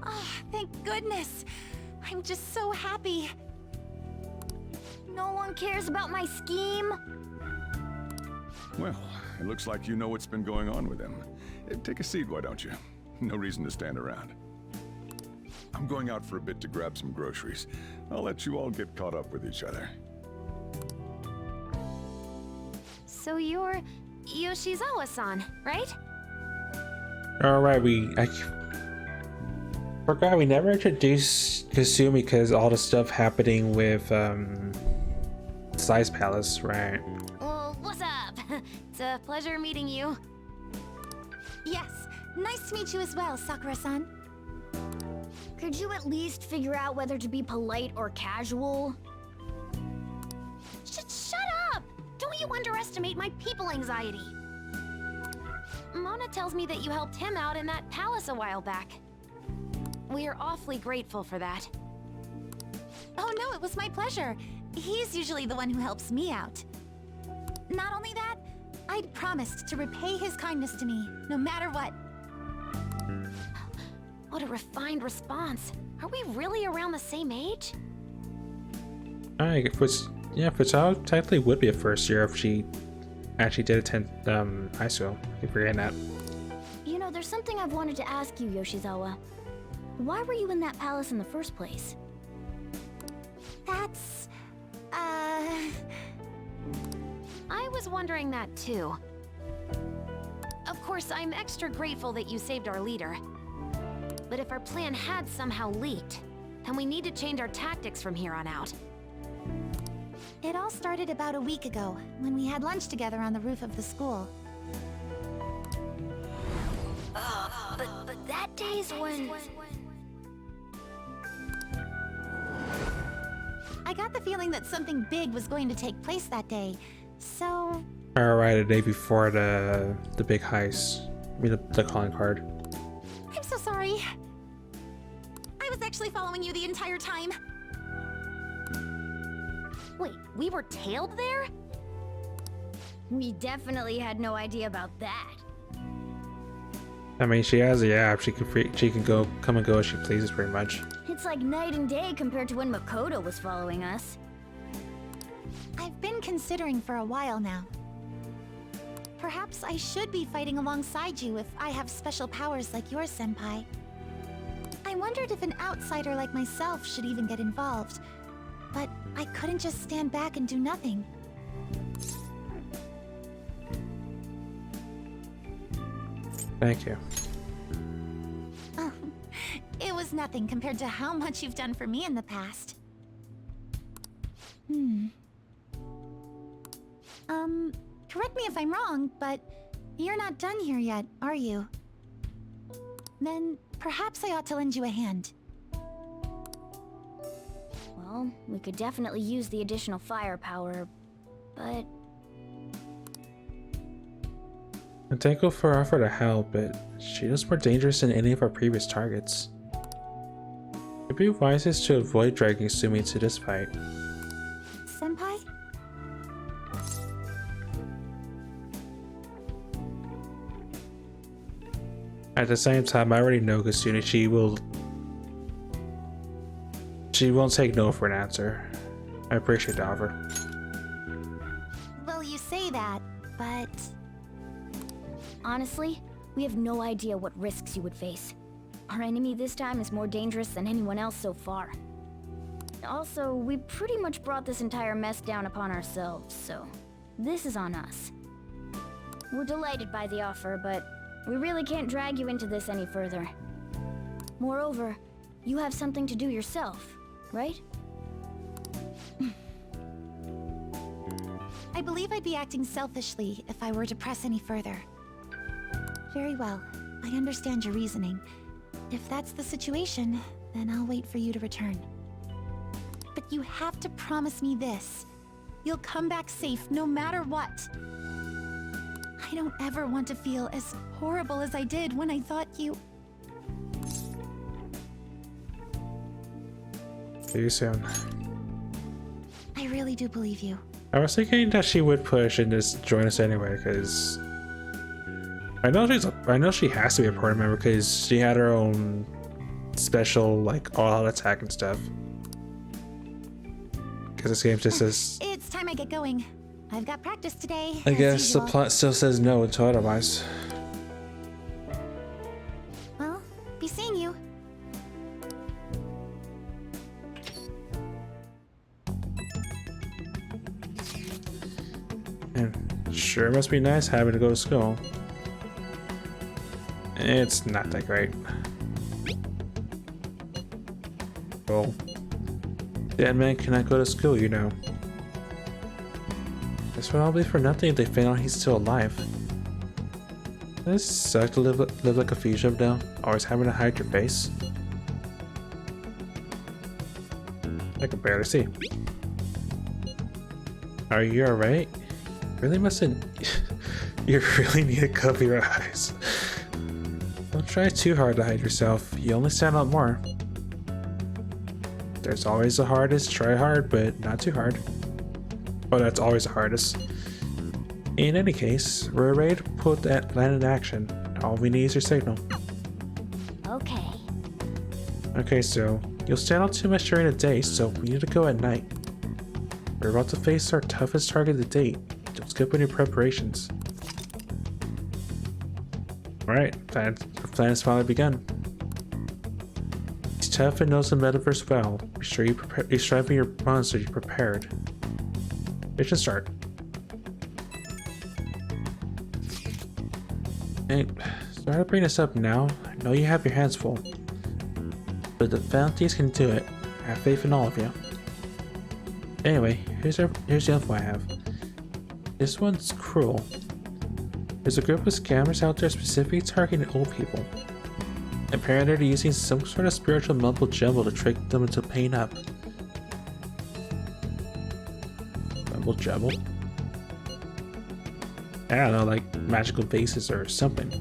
Oh, thank goodness. I'm just so happy. No one cares about my scheme. Well, it looks like you know what's been going on with him. Take a seat, why don't you? No reason to stand around. I'm going out for a bit to grab some groceries. I'll let you all get caught up with each other. So you're Yoshizawa-san, right? Alright, I forgot we never introduced Kasumi because all the stuff happening with Size Palace, right? Well, what's up? It's a pleasure meeting you. Yes, nice to meet you as well, Sakura-san. Could you at least figure out whether to be polite or casual? Shut up! Don't you underestimate my people anxiety. Mona tells me that you helped him out in that palace a while back. We're awfully grateful for that. Oh no, it was my pleasure. He's usually the one who helps me out. Not only that, I'd promised to repay his kindness to me, no matter what. What a refined response. Are we really around the same age? Alright, Futaba technically would be a first year if she actually did attend high school. I keep forgetting that. You know, there's something I've wanted to ask you, Yoshizawa. Why were you in that palace in the first place? That's... I was wondering that too. Of course, I'm extra grateful that you saved our leader. But if our plan had somehow leaked, then we need to change our tactics from here on out. It all started about a week ago, when we had lunch together on the roof of the school. But that day's when... I got the feeling that something big was going to take place that day, so... Alright, the day before the big heist. I mean, the calling card. I'm so sorry. I was actually following you the entire time. Wait, we were tailed there? We definitely had no idea about that. I mean, she has the app. She can come and go as she pleases, pretty much. It's like night and day compared to when Makoto was following us. I've been considering for a while now. Perhaps I should be fighting alongside you if I have special powers like yours, Senpai. I wondered if an outsider like myself should even get involved, but I couldn't just stand back and do nothing. Thank you. Oh, it was nothing compared to how much you've done for me in the past. Correct me if I'm wrong, but you're not done here yet, are you? Then perhaps I ought to lend you a hand. Well, we could definitely use the additional firepower, but... I'm thankful for her offer to help, but she is more dangerous than any of our previous targets. It'd be wisest to avoid dragging Sumi into this fight. Senpai? At the same time, I already know Kasumi. She she won't take no for an answer. I appreciate the offer. Well, you say that, but... Honestly, we have no idea what risks you would face. Our enemy this time is more dangerous than anyone else so far. Also, we pretty much brought this entire mess down upon ourselves, so this is on us. We're delighted by the offer, but we really can't drag you into this any further. Moreover, you have something to do yourself, right? I believe I'd be acting selfishly if I were to press any further. Very well. I understand your reasoning. If that's the situation, then I'll wait for you to return. But you have to promise me this. You'll come back safe no matter what. I don't ever want to feel as horrible as I did when I thought you... See you soon. I really do believe you. I was thinking that she would push and just join us anyway, because I know she has to be a party member because she had her own special like all-out attack and stuff. Because this game just says. It's time I get going. I've got practice today. I as guess usual. the plot still says no until otherwise. Well, be seeing you. And sure must be nice having to go to school. It's not that great. Well, dead man cannot go to school, you know. This would all be for nothing if they found out he's still alive. Doesn't it suck to live like a fugitive now? Always having to hide your face? I can barely see. Are you alright? Really mustn't. You really need to cover your eyes. Don't try too hard to hide yourself. You only stand out more. There's always the hardest. Try hard, but not too hard. Oh, that's always the hardest. In any case, we're ready to put that plan in action. All we need is your signal. Okay. Okay, so you'll stand out too much during the day, so we need to go at night. We're about to face our toughest target to date. Don't skip on your preparations. Alright, plan has finally begun. He's tough and knows the metaverse well. Be sure you strive for your bonds so you're prepared. Mission start. Hey, sorry to bring this up now. I know you have your hands full. But the Founties can do it. I have faith in all of you. Anyway, here's the info I have. This one's cruel. There's a group of scammers out there specifically targeting old people. Apparently they're using some sort of spiritual mumbo jumbo to trick them into paying up. Mumbo jumbo? I don't know, like magical vases or something.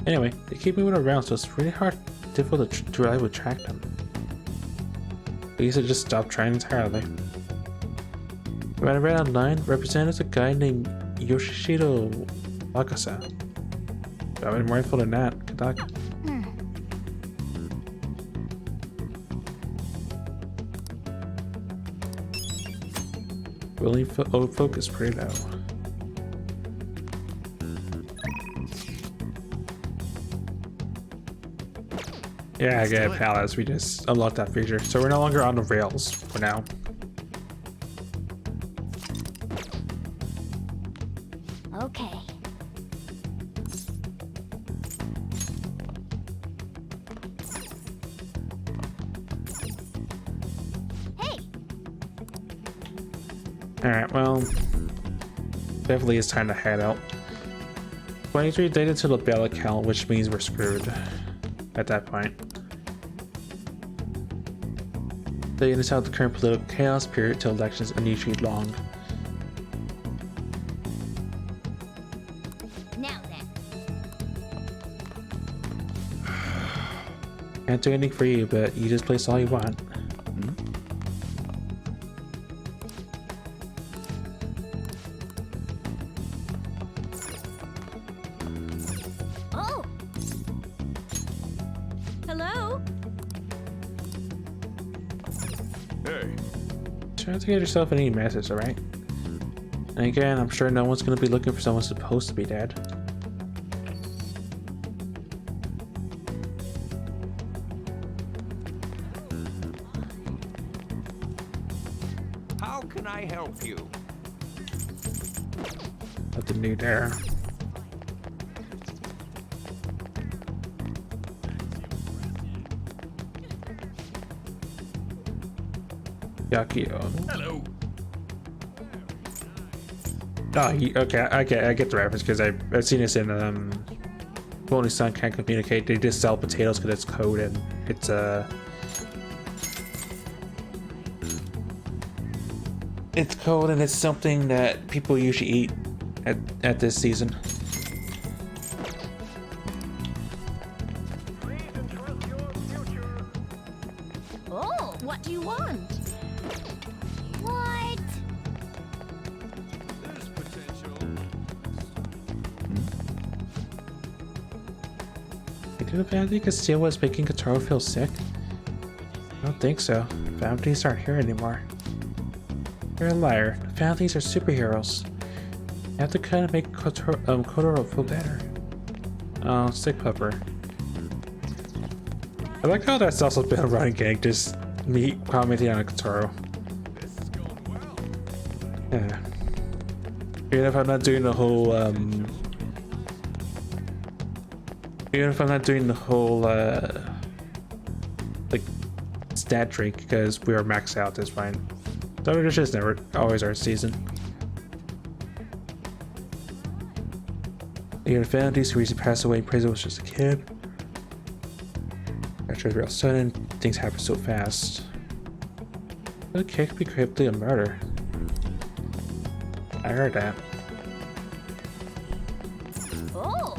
Anyway, they keep moving around, so it's really difficult to really track them. They should just stop trying entirely. When I read online, represented a guy named Yoshihiro Wakasa. Got any more info than that? Good luck. Willing focus pretty low. Yeah, I get it, Palace. We just unlocked that feature. So we're no longer on the rails for now. Okay. Hey. Alright, well, definitely it's time to head out. 23 dated to the bell account, which means we're screwed at that point. They is out the current political chaos period till elections unusually long. Now then. Can't do anything for you, but you just place all you want. Oh! Hello? Try not to get yourself in any messes, alright? And again, I'm sure no one's gonna be looking for someone supposed to be dead. How can I help you? Nothing new there. Yakio. Hello. Oh, okay. I get the reference because I've seen this in Only Son Can't Communicate. They just sell potatoes because it's code and it's cold and it's something that people usually eat at this season. Oh, what do you want? What? Think of Vanity Castile was making Kataro feel sick? I don't think so. Families aren't here anymore. You're a liar. Families are superheroes. You have to kind of make Kotaro feel better. Oh, sick pupper. I like how that's also been a running gag, just me commenting on Kotaro. Yeah. Even if I'm not doing the whole, like, stat drink, because we are maxed out, that's fine. So it's just never always our season. The infinities who recently passed away in prison was just a kid. After real sudden, things happen so fast. The kid could be cryptically a murder. I heard that. Oh.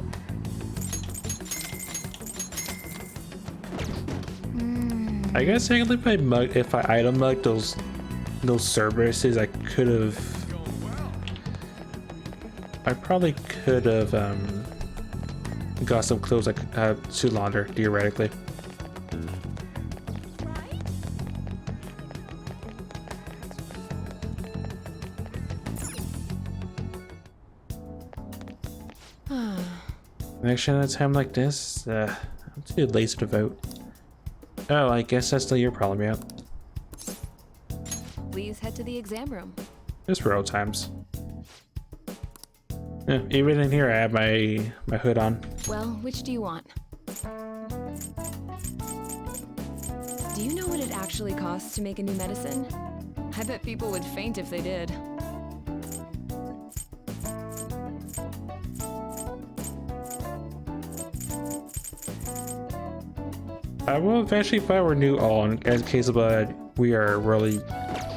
I guess technically if I item mugged those Cerberuses, I could have. I probably could have got some clothes I could have to launder theoretically. Next at a time like this, I'm too lazy to vote. Oh, I guess that's still your problem, yeah. Please head to the exam room. Just for old times. Yeah, even in here I have my hood on. Well, which do you want? Do you know what it actually costs to make a new medicine? I bet people would faint if they did. I will eventually buy our new all in case of we are really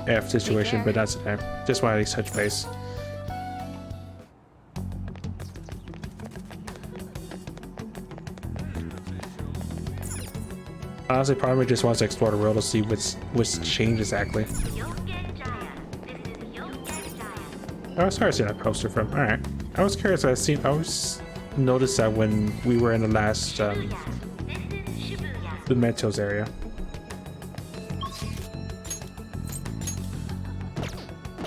F situation, but that's okay. Just wanted to touch base. Honestly, probably just wants to explore the world to see what's changed exactly. Oh, sorry, I seen that poster from. All right, I was curious. I was noticed that when we were in the last the Mentos area.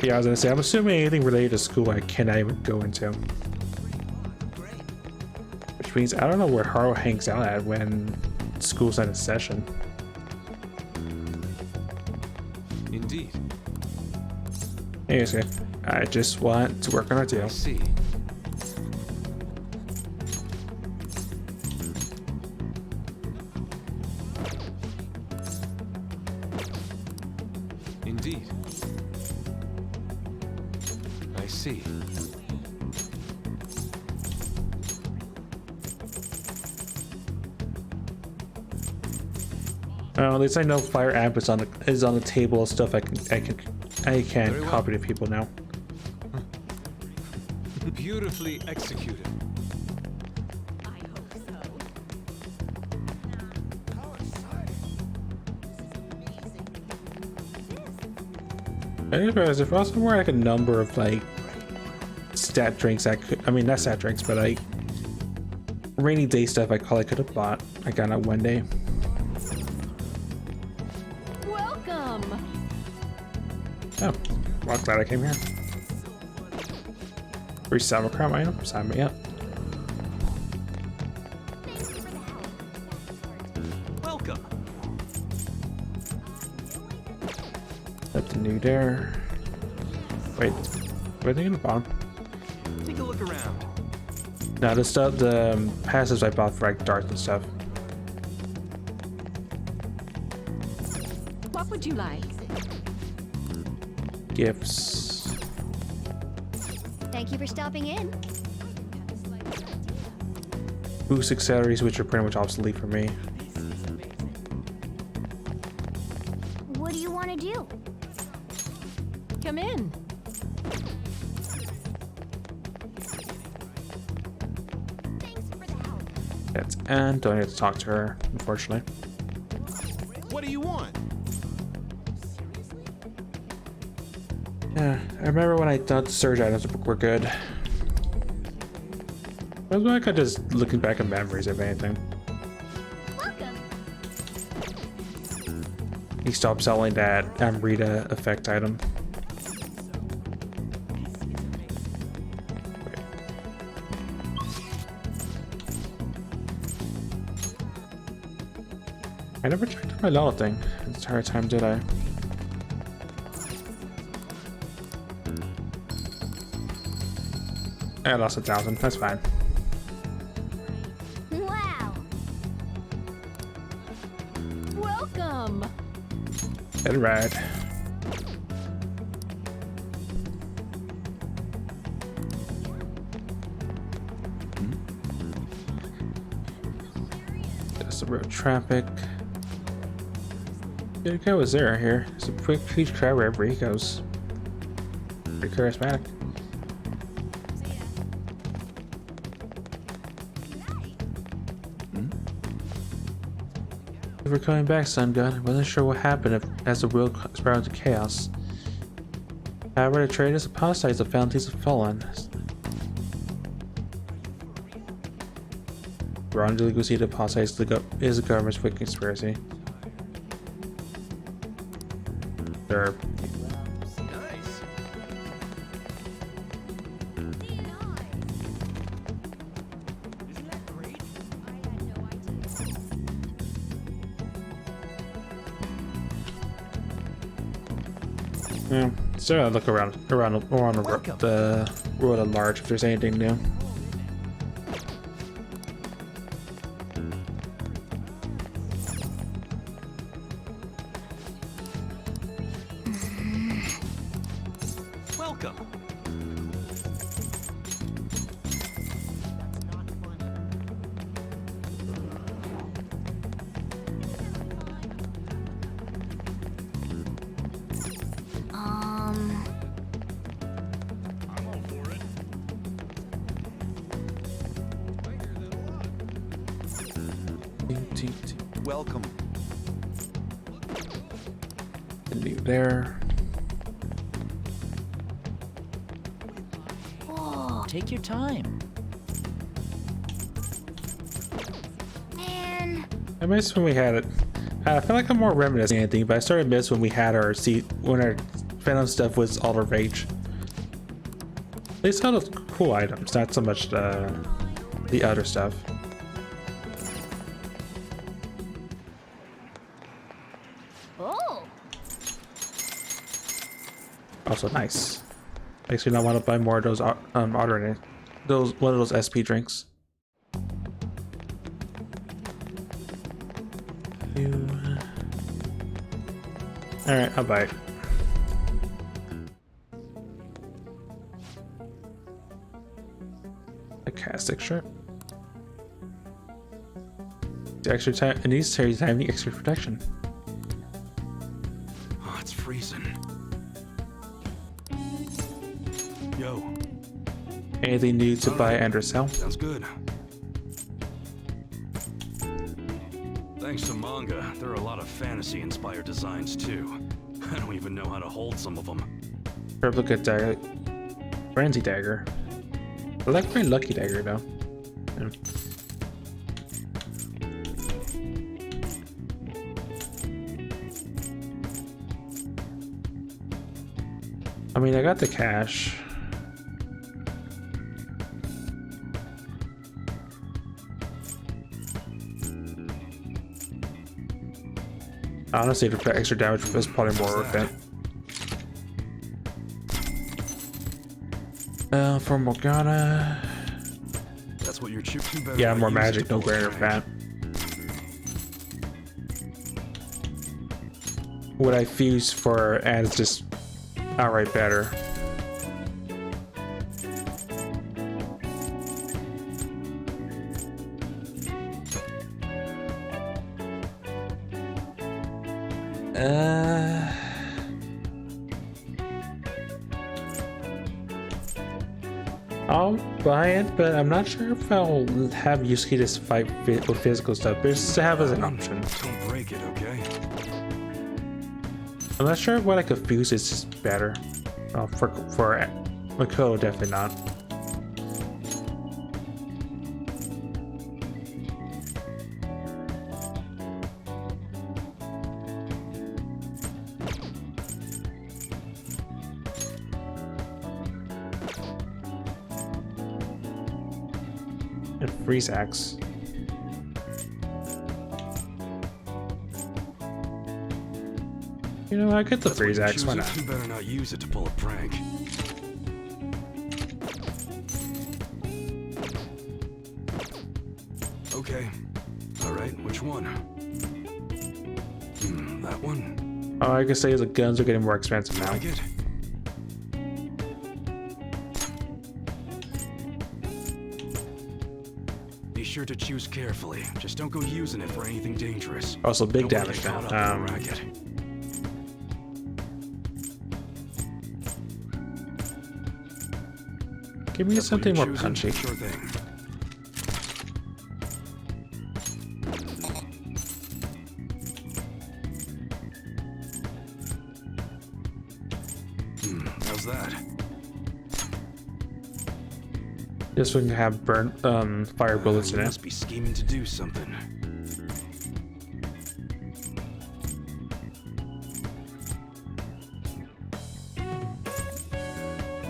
Yeah, I was gonna say, I'm assuming anything related to school I cannot even go into. Which means I don't know where Haru hangs out at when school's not in session. Indeed. Anyways, okay. I just want to work on our deal. I see. Indeed. I see. At least I know Fire Amp is on the table of stuff I can copy to people now. Beautifully executed. I hope so. I didn't realize if also more like a number of like stat drinks I mean not stat drinks, but like rainy day stuff I probably could have bought. I got it one day. Welcome. Oh, well, glad I came here. Free sauerkraut item? Sign me up. Welcome. Up the new there. Wait, where are they in the bottom? Take a look around. No, the stuff, the passives I bought for like darts and stuff. What would you like? Gifts. Thank you for stopping in. Boost accessories, which are pretty much obsolete for me. What do you want to do? Come in. That's Anne. Don't need to talk to her, unfortunately. What do you want? Yeah, I remember when I thought surge items were good. I was like, just looking back at memories, if anything. Welcome. He stopped selling that Amrita effect item. I never checked out my level thing the entire time, did I? I lost 1,000, that's fine. Wow. Welcome. Get right. That's the road traffic. Good guy was there here. It's a quick huge crowd wherever he goes. Pretty charismatic. We're coming back, Sun God. I wasn't sure what happened as the world spiraled into chaos. However, the traitors apostatized the fountains have fallen. Wrong delinquency to apostatize is the government's wicked conspiracy. They're yeah, so I look around the world at large if there's anything new. Welcome. Welcome. New there. Whoa. Take your time. Man. I miss when we had it. I feel like I'm more reminiscing anything, but I started to miss when we had our when our Phantom stuff was all the rage. They sell the cool items, not so much the other stuff. Oh. Also nice. Makes me not want to buy more of those one of those SP drinks. Alright, I'll buy it. A castic shirt. The extra time it needs to time the extra protection. Oh, it's freezing. Yo. Anything new to buy and or sell? Sounds good. Thanks to manga, there are a lot of fantasy-inspired designs too. I don't even know how to hold some of them. Replicate dagger. Frenzy dagger. I like my lucky dagger though. Yeah. I mean, I got the cash. Honestly, the extra damage is probably more worth it. For Morgana. That's what you're shooting. Yeah, more magic, no greater fat. What I fuse for adds just outright better. I'll buy it, but I'm not sure if I'll have Yusuke just fight with physical stuff. But just to have as an option. Don't break it, okay? I'm not sure what I could fuse is just better. For Mako, definitely not. And freeze axe. You know, I get the freeze axe. Why not? You better not use it to pull a prank. Okay. All right. Which one? That one. Oh, I can say the guns are getting more expensive now. Like it. Be sure to choose carefully. Just don't go using it for anything dangerous. Also, big damage now. Give me something more punchy. Sure thing. How's that? This one can have burn fire bullets in it. Must be scheming to do something.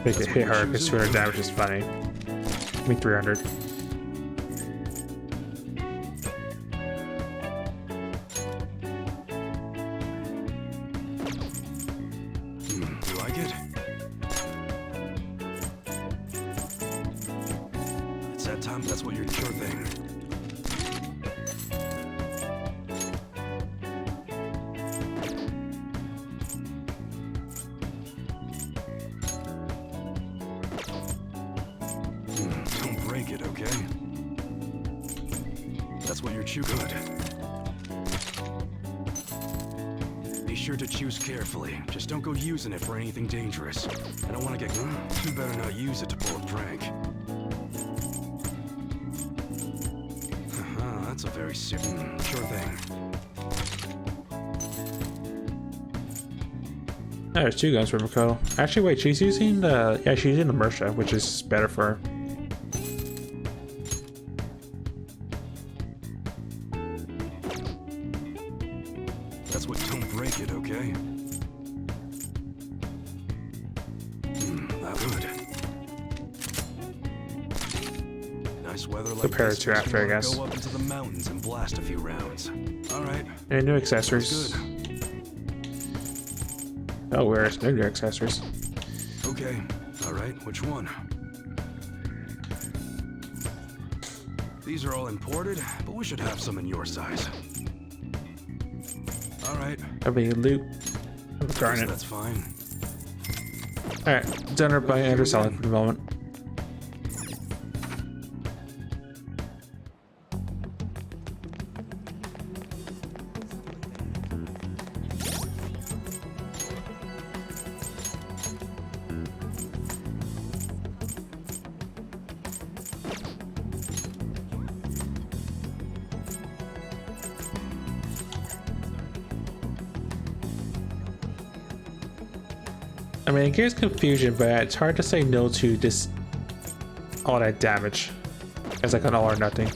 Make it hit hard because 200 damage is funny. Give me 300. You like it? It's that time. That's what you're sure thing. Don't break it, okay? That's what you're chewing. Good. Be sure to choose carefully. Just don't go using it for anything dangerous. I don't want to get... You better not use it to pull a prank. That's a very sure thing. There's two guns for Mako. Actually, wait, she's using the... Yeah, she's using the Mersha, which is better for her. That's what... Don't break it, okay? That would. Nice weather like Compare it this to after, I guess. Go up into the mountains and blast a few rounds. All right. And new accessories. Good. Oh, where's no new accessories? Okay. All right. Which one? These are all imported, but we should have some in your size. All right. That'll be loot. Darn it. That's fine. Alright, done by and selling for the moment. I mean, it gives confusion, but it's hard to say no to this all that damage as like an all or nothing.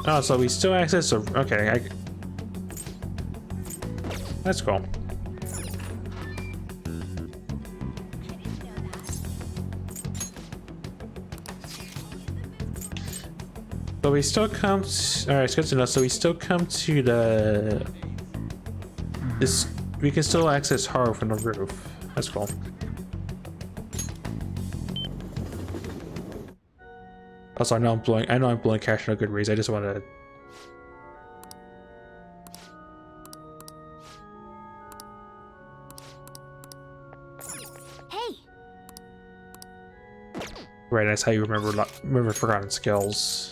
Oh, so we still access the... Okay, that's cool. So we still come to... Alright, it's good to know. So we still come to the... This... We can still access Haru from the roof. That's cool. Also, I know I'm blowing cash for no good reason. I just want to... Hey. Right, that's how you remember forgotten skills.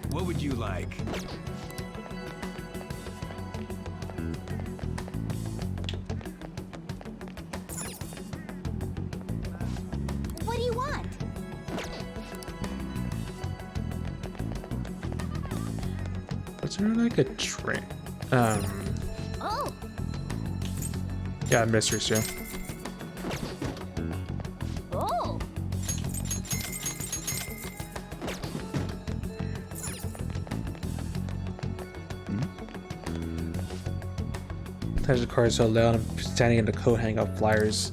What would you like? What do you want? What's there like a train? Oh. Yeah, mysteries too. Oh. The car is so loud, I'm standing in the coat hanging up flyers.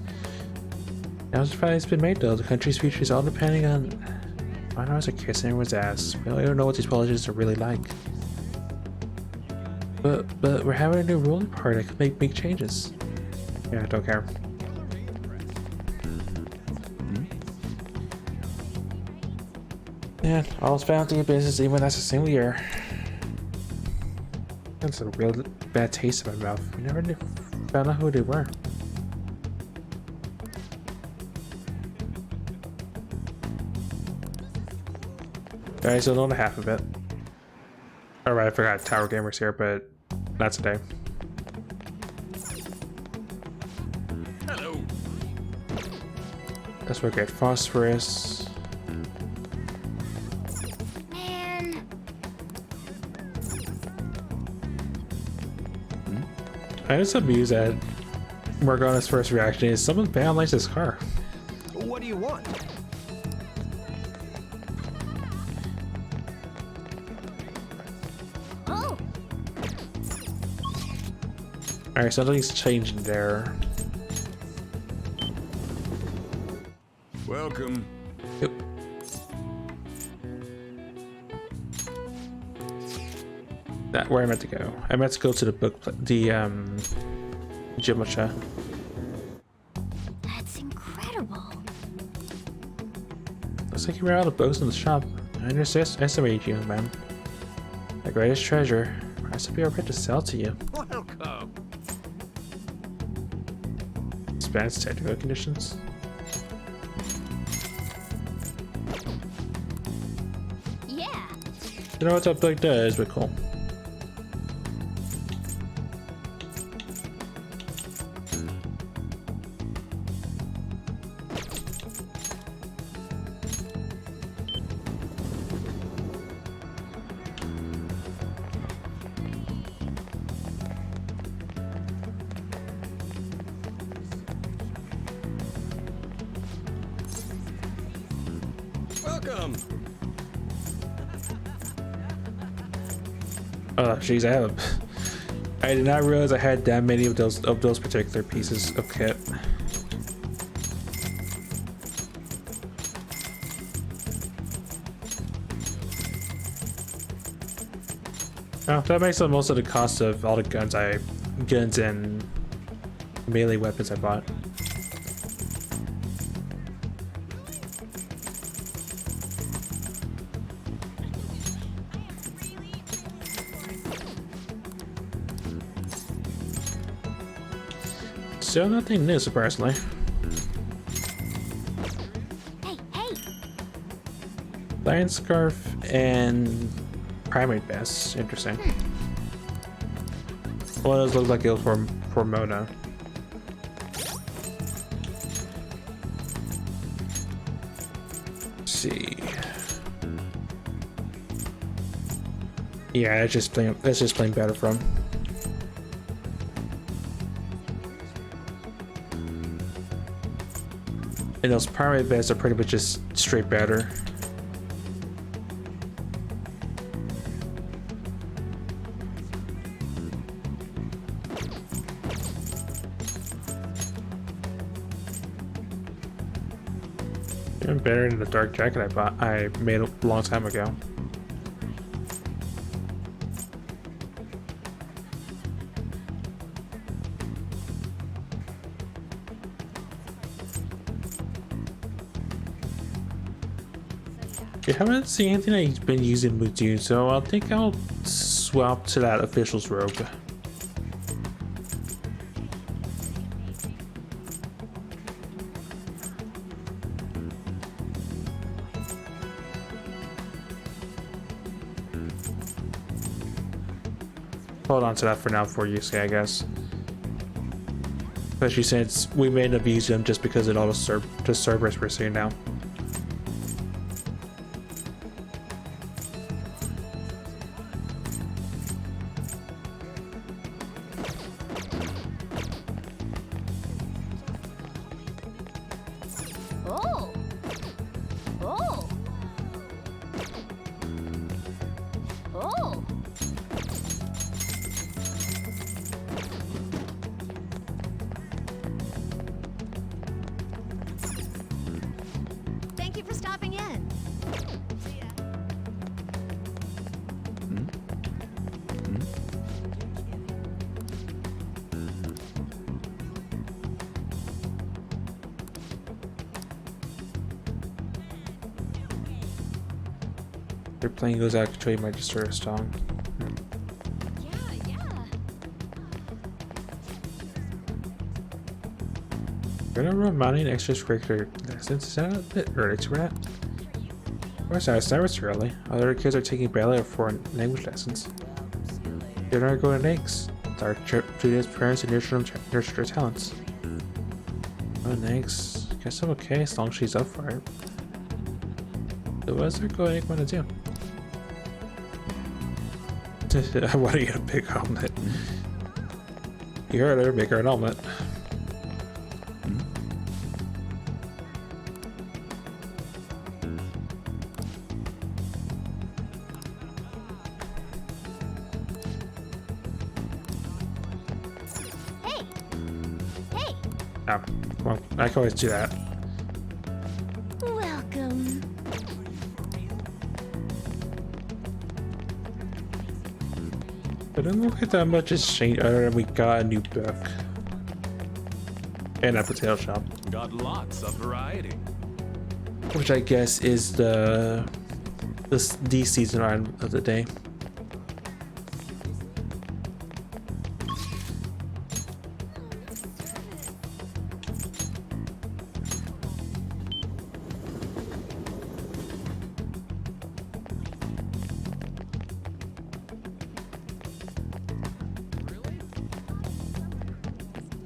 Now it's probably been made though. The country's future is all depending on fine arts are kissing everyone's ass. We don't even know what these politicians are really like. But we're having a new ruling party that could make big changes. Yeah, I don't care. Man, all's bound to be business even that's a single year. That's a real bad taste in my mouth. We never found out who they were. I still know the half of it. Alright, I forgot Tower Gamer's here, but not today. Hello. That's where I get phosphorus. I just amused at Morgana's first reaction is someone vandalized his car. What do you want? Oh. Alright, something's changing there. Welcome. Yep. That where I meant to go. I meant to go to the Jimacha. That's incredible. Looks like you ran out of books in the shop. I underestimate you, man. The greatest treasure. Price will be alright to sell to you. Welcome. Spans technical conditions. Yeah. You know what that book does, but cool. Welcome. Oh jeez, I did not realize I had that many of those particular pieces of kit. Oh, that makes up most of the cost of all the guns and melee weapons I bought. Still nothing new, surprisingly. Hey. Lion Scarf and Primate Vest. Interesting. One of those looked like it was for Mona. Let's see. Yeah, it's just playing better from. And those primary events are pretty much just straight better. Even better than the dark jacket I made a long time ago. I haven't seen anything that he's been using Mudoon, so I think I'll swap to that official's robe. Hold on to that for now for you, I guess. Especially since we may end up using them just because of all the servers we're seeing now. Oh! Oh! Oh! Thank you for stopping in. See ya. Your plane goes out of control, you might destroy a song. Gonna run mounting extracurricular lessons. Is that a bit early to that? Of course, it's never too early. Other kids are taking ballet or foreign language lessons. They're not going to NAICS. Our students' parents and nurture their talents. Oh, NAICS. Guess I'm okay as long as she's up for it. So what's her going to do? Why do you get a big omelet? You heard her, make her an omelet. Hey! Hey! Oh, well, I can always do that. Welcome. But it doesn't look like that much has changed other than we got a new book. And at the tail shop. Got lots of variety. Which I guess is the season item of the day.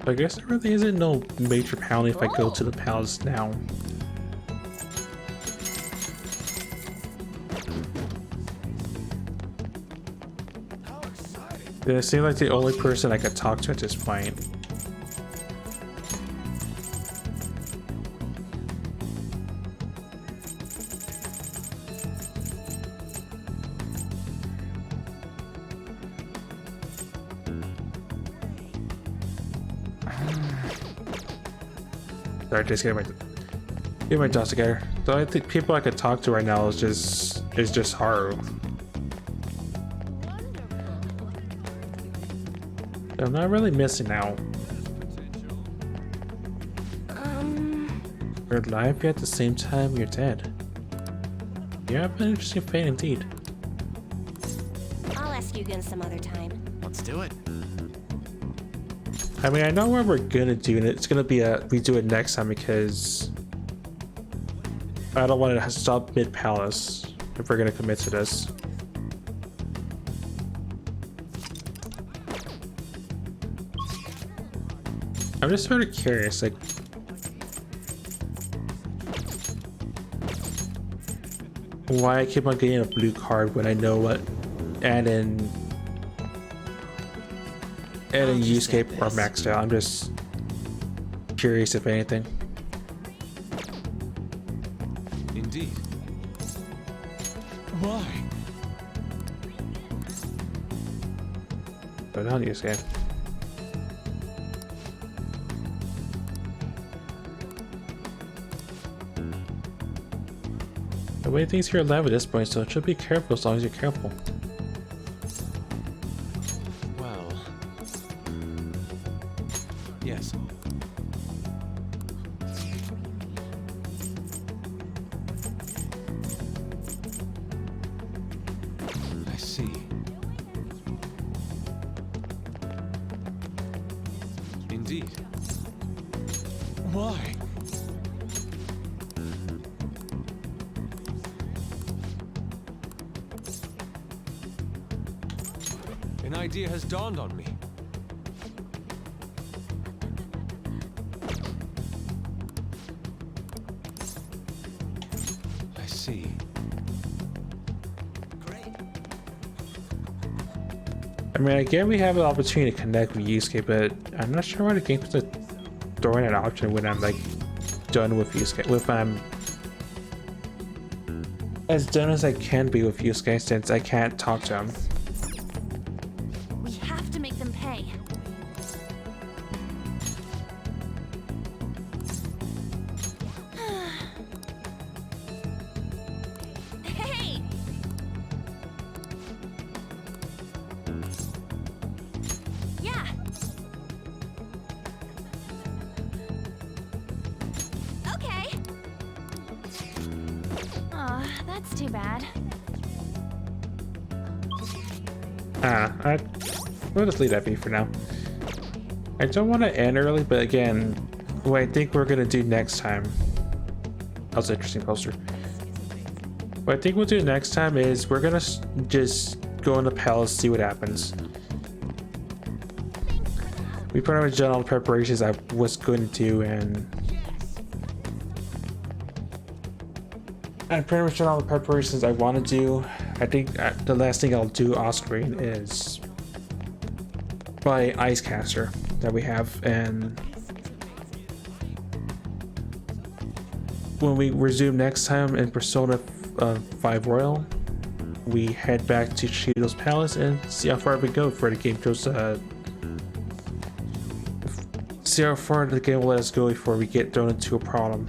I guess there really isn't no major penalty if I go to the palace now. Yeah, it seems like the only person I could talk to at this point. Sorry, just get my thoughts together. The only people I could talk to right now is just Haru. I'm not really missing out. You're alive yet at the same time you're dead. You have an interesting fate indeed. I'll ask you again some other time. Let's do it. I mean, I know what we're gonna do, and it's gonna be we do it next time because I don't want to stop mid-palace if we're gonna commit to this. I'm just sort of curious, like, why I keep on getting a blue card when I know what and Escape are maxed out. I'm just curious if anything. Why? Go down, you scan. The way things here are alive at this point, so it should be careful as long as you're careful. Well... yes. I see. Indeed. Why? An idea has dawned on me. I see. I mean, again, we have an opportunity to connect with Yusuke, but I'm not sure why the game's just throwing that option when I'm like done with Yusuke. If I'm as done as I can be with Yusuke, since I can't talk to him. We have to make them pay. Hey! Yeah. Okay. Aw, that's too bad. We'll just leave that be for now. I don't want to end early, but again, what I think we're gonna do next time. That was an interesting poster. What I think we'll do next time is we're gonna just go in the palace, see what happens. We pretty much done all the preparations I was going to do, and I pretty much done all the preparations I want to do. I think the last thing I'll do off screen is buy Ice Caster that we have, and when we resume next time in Persona 5 Royal, we head back to Shido's Palace and see how far we go for the game goes. See how far the game will let us go before we get thrown into a problem.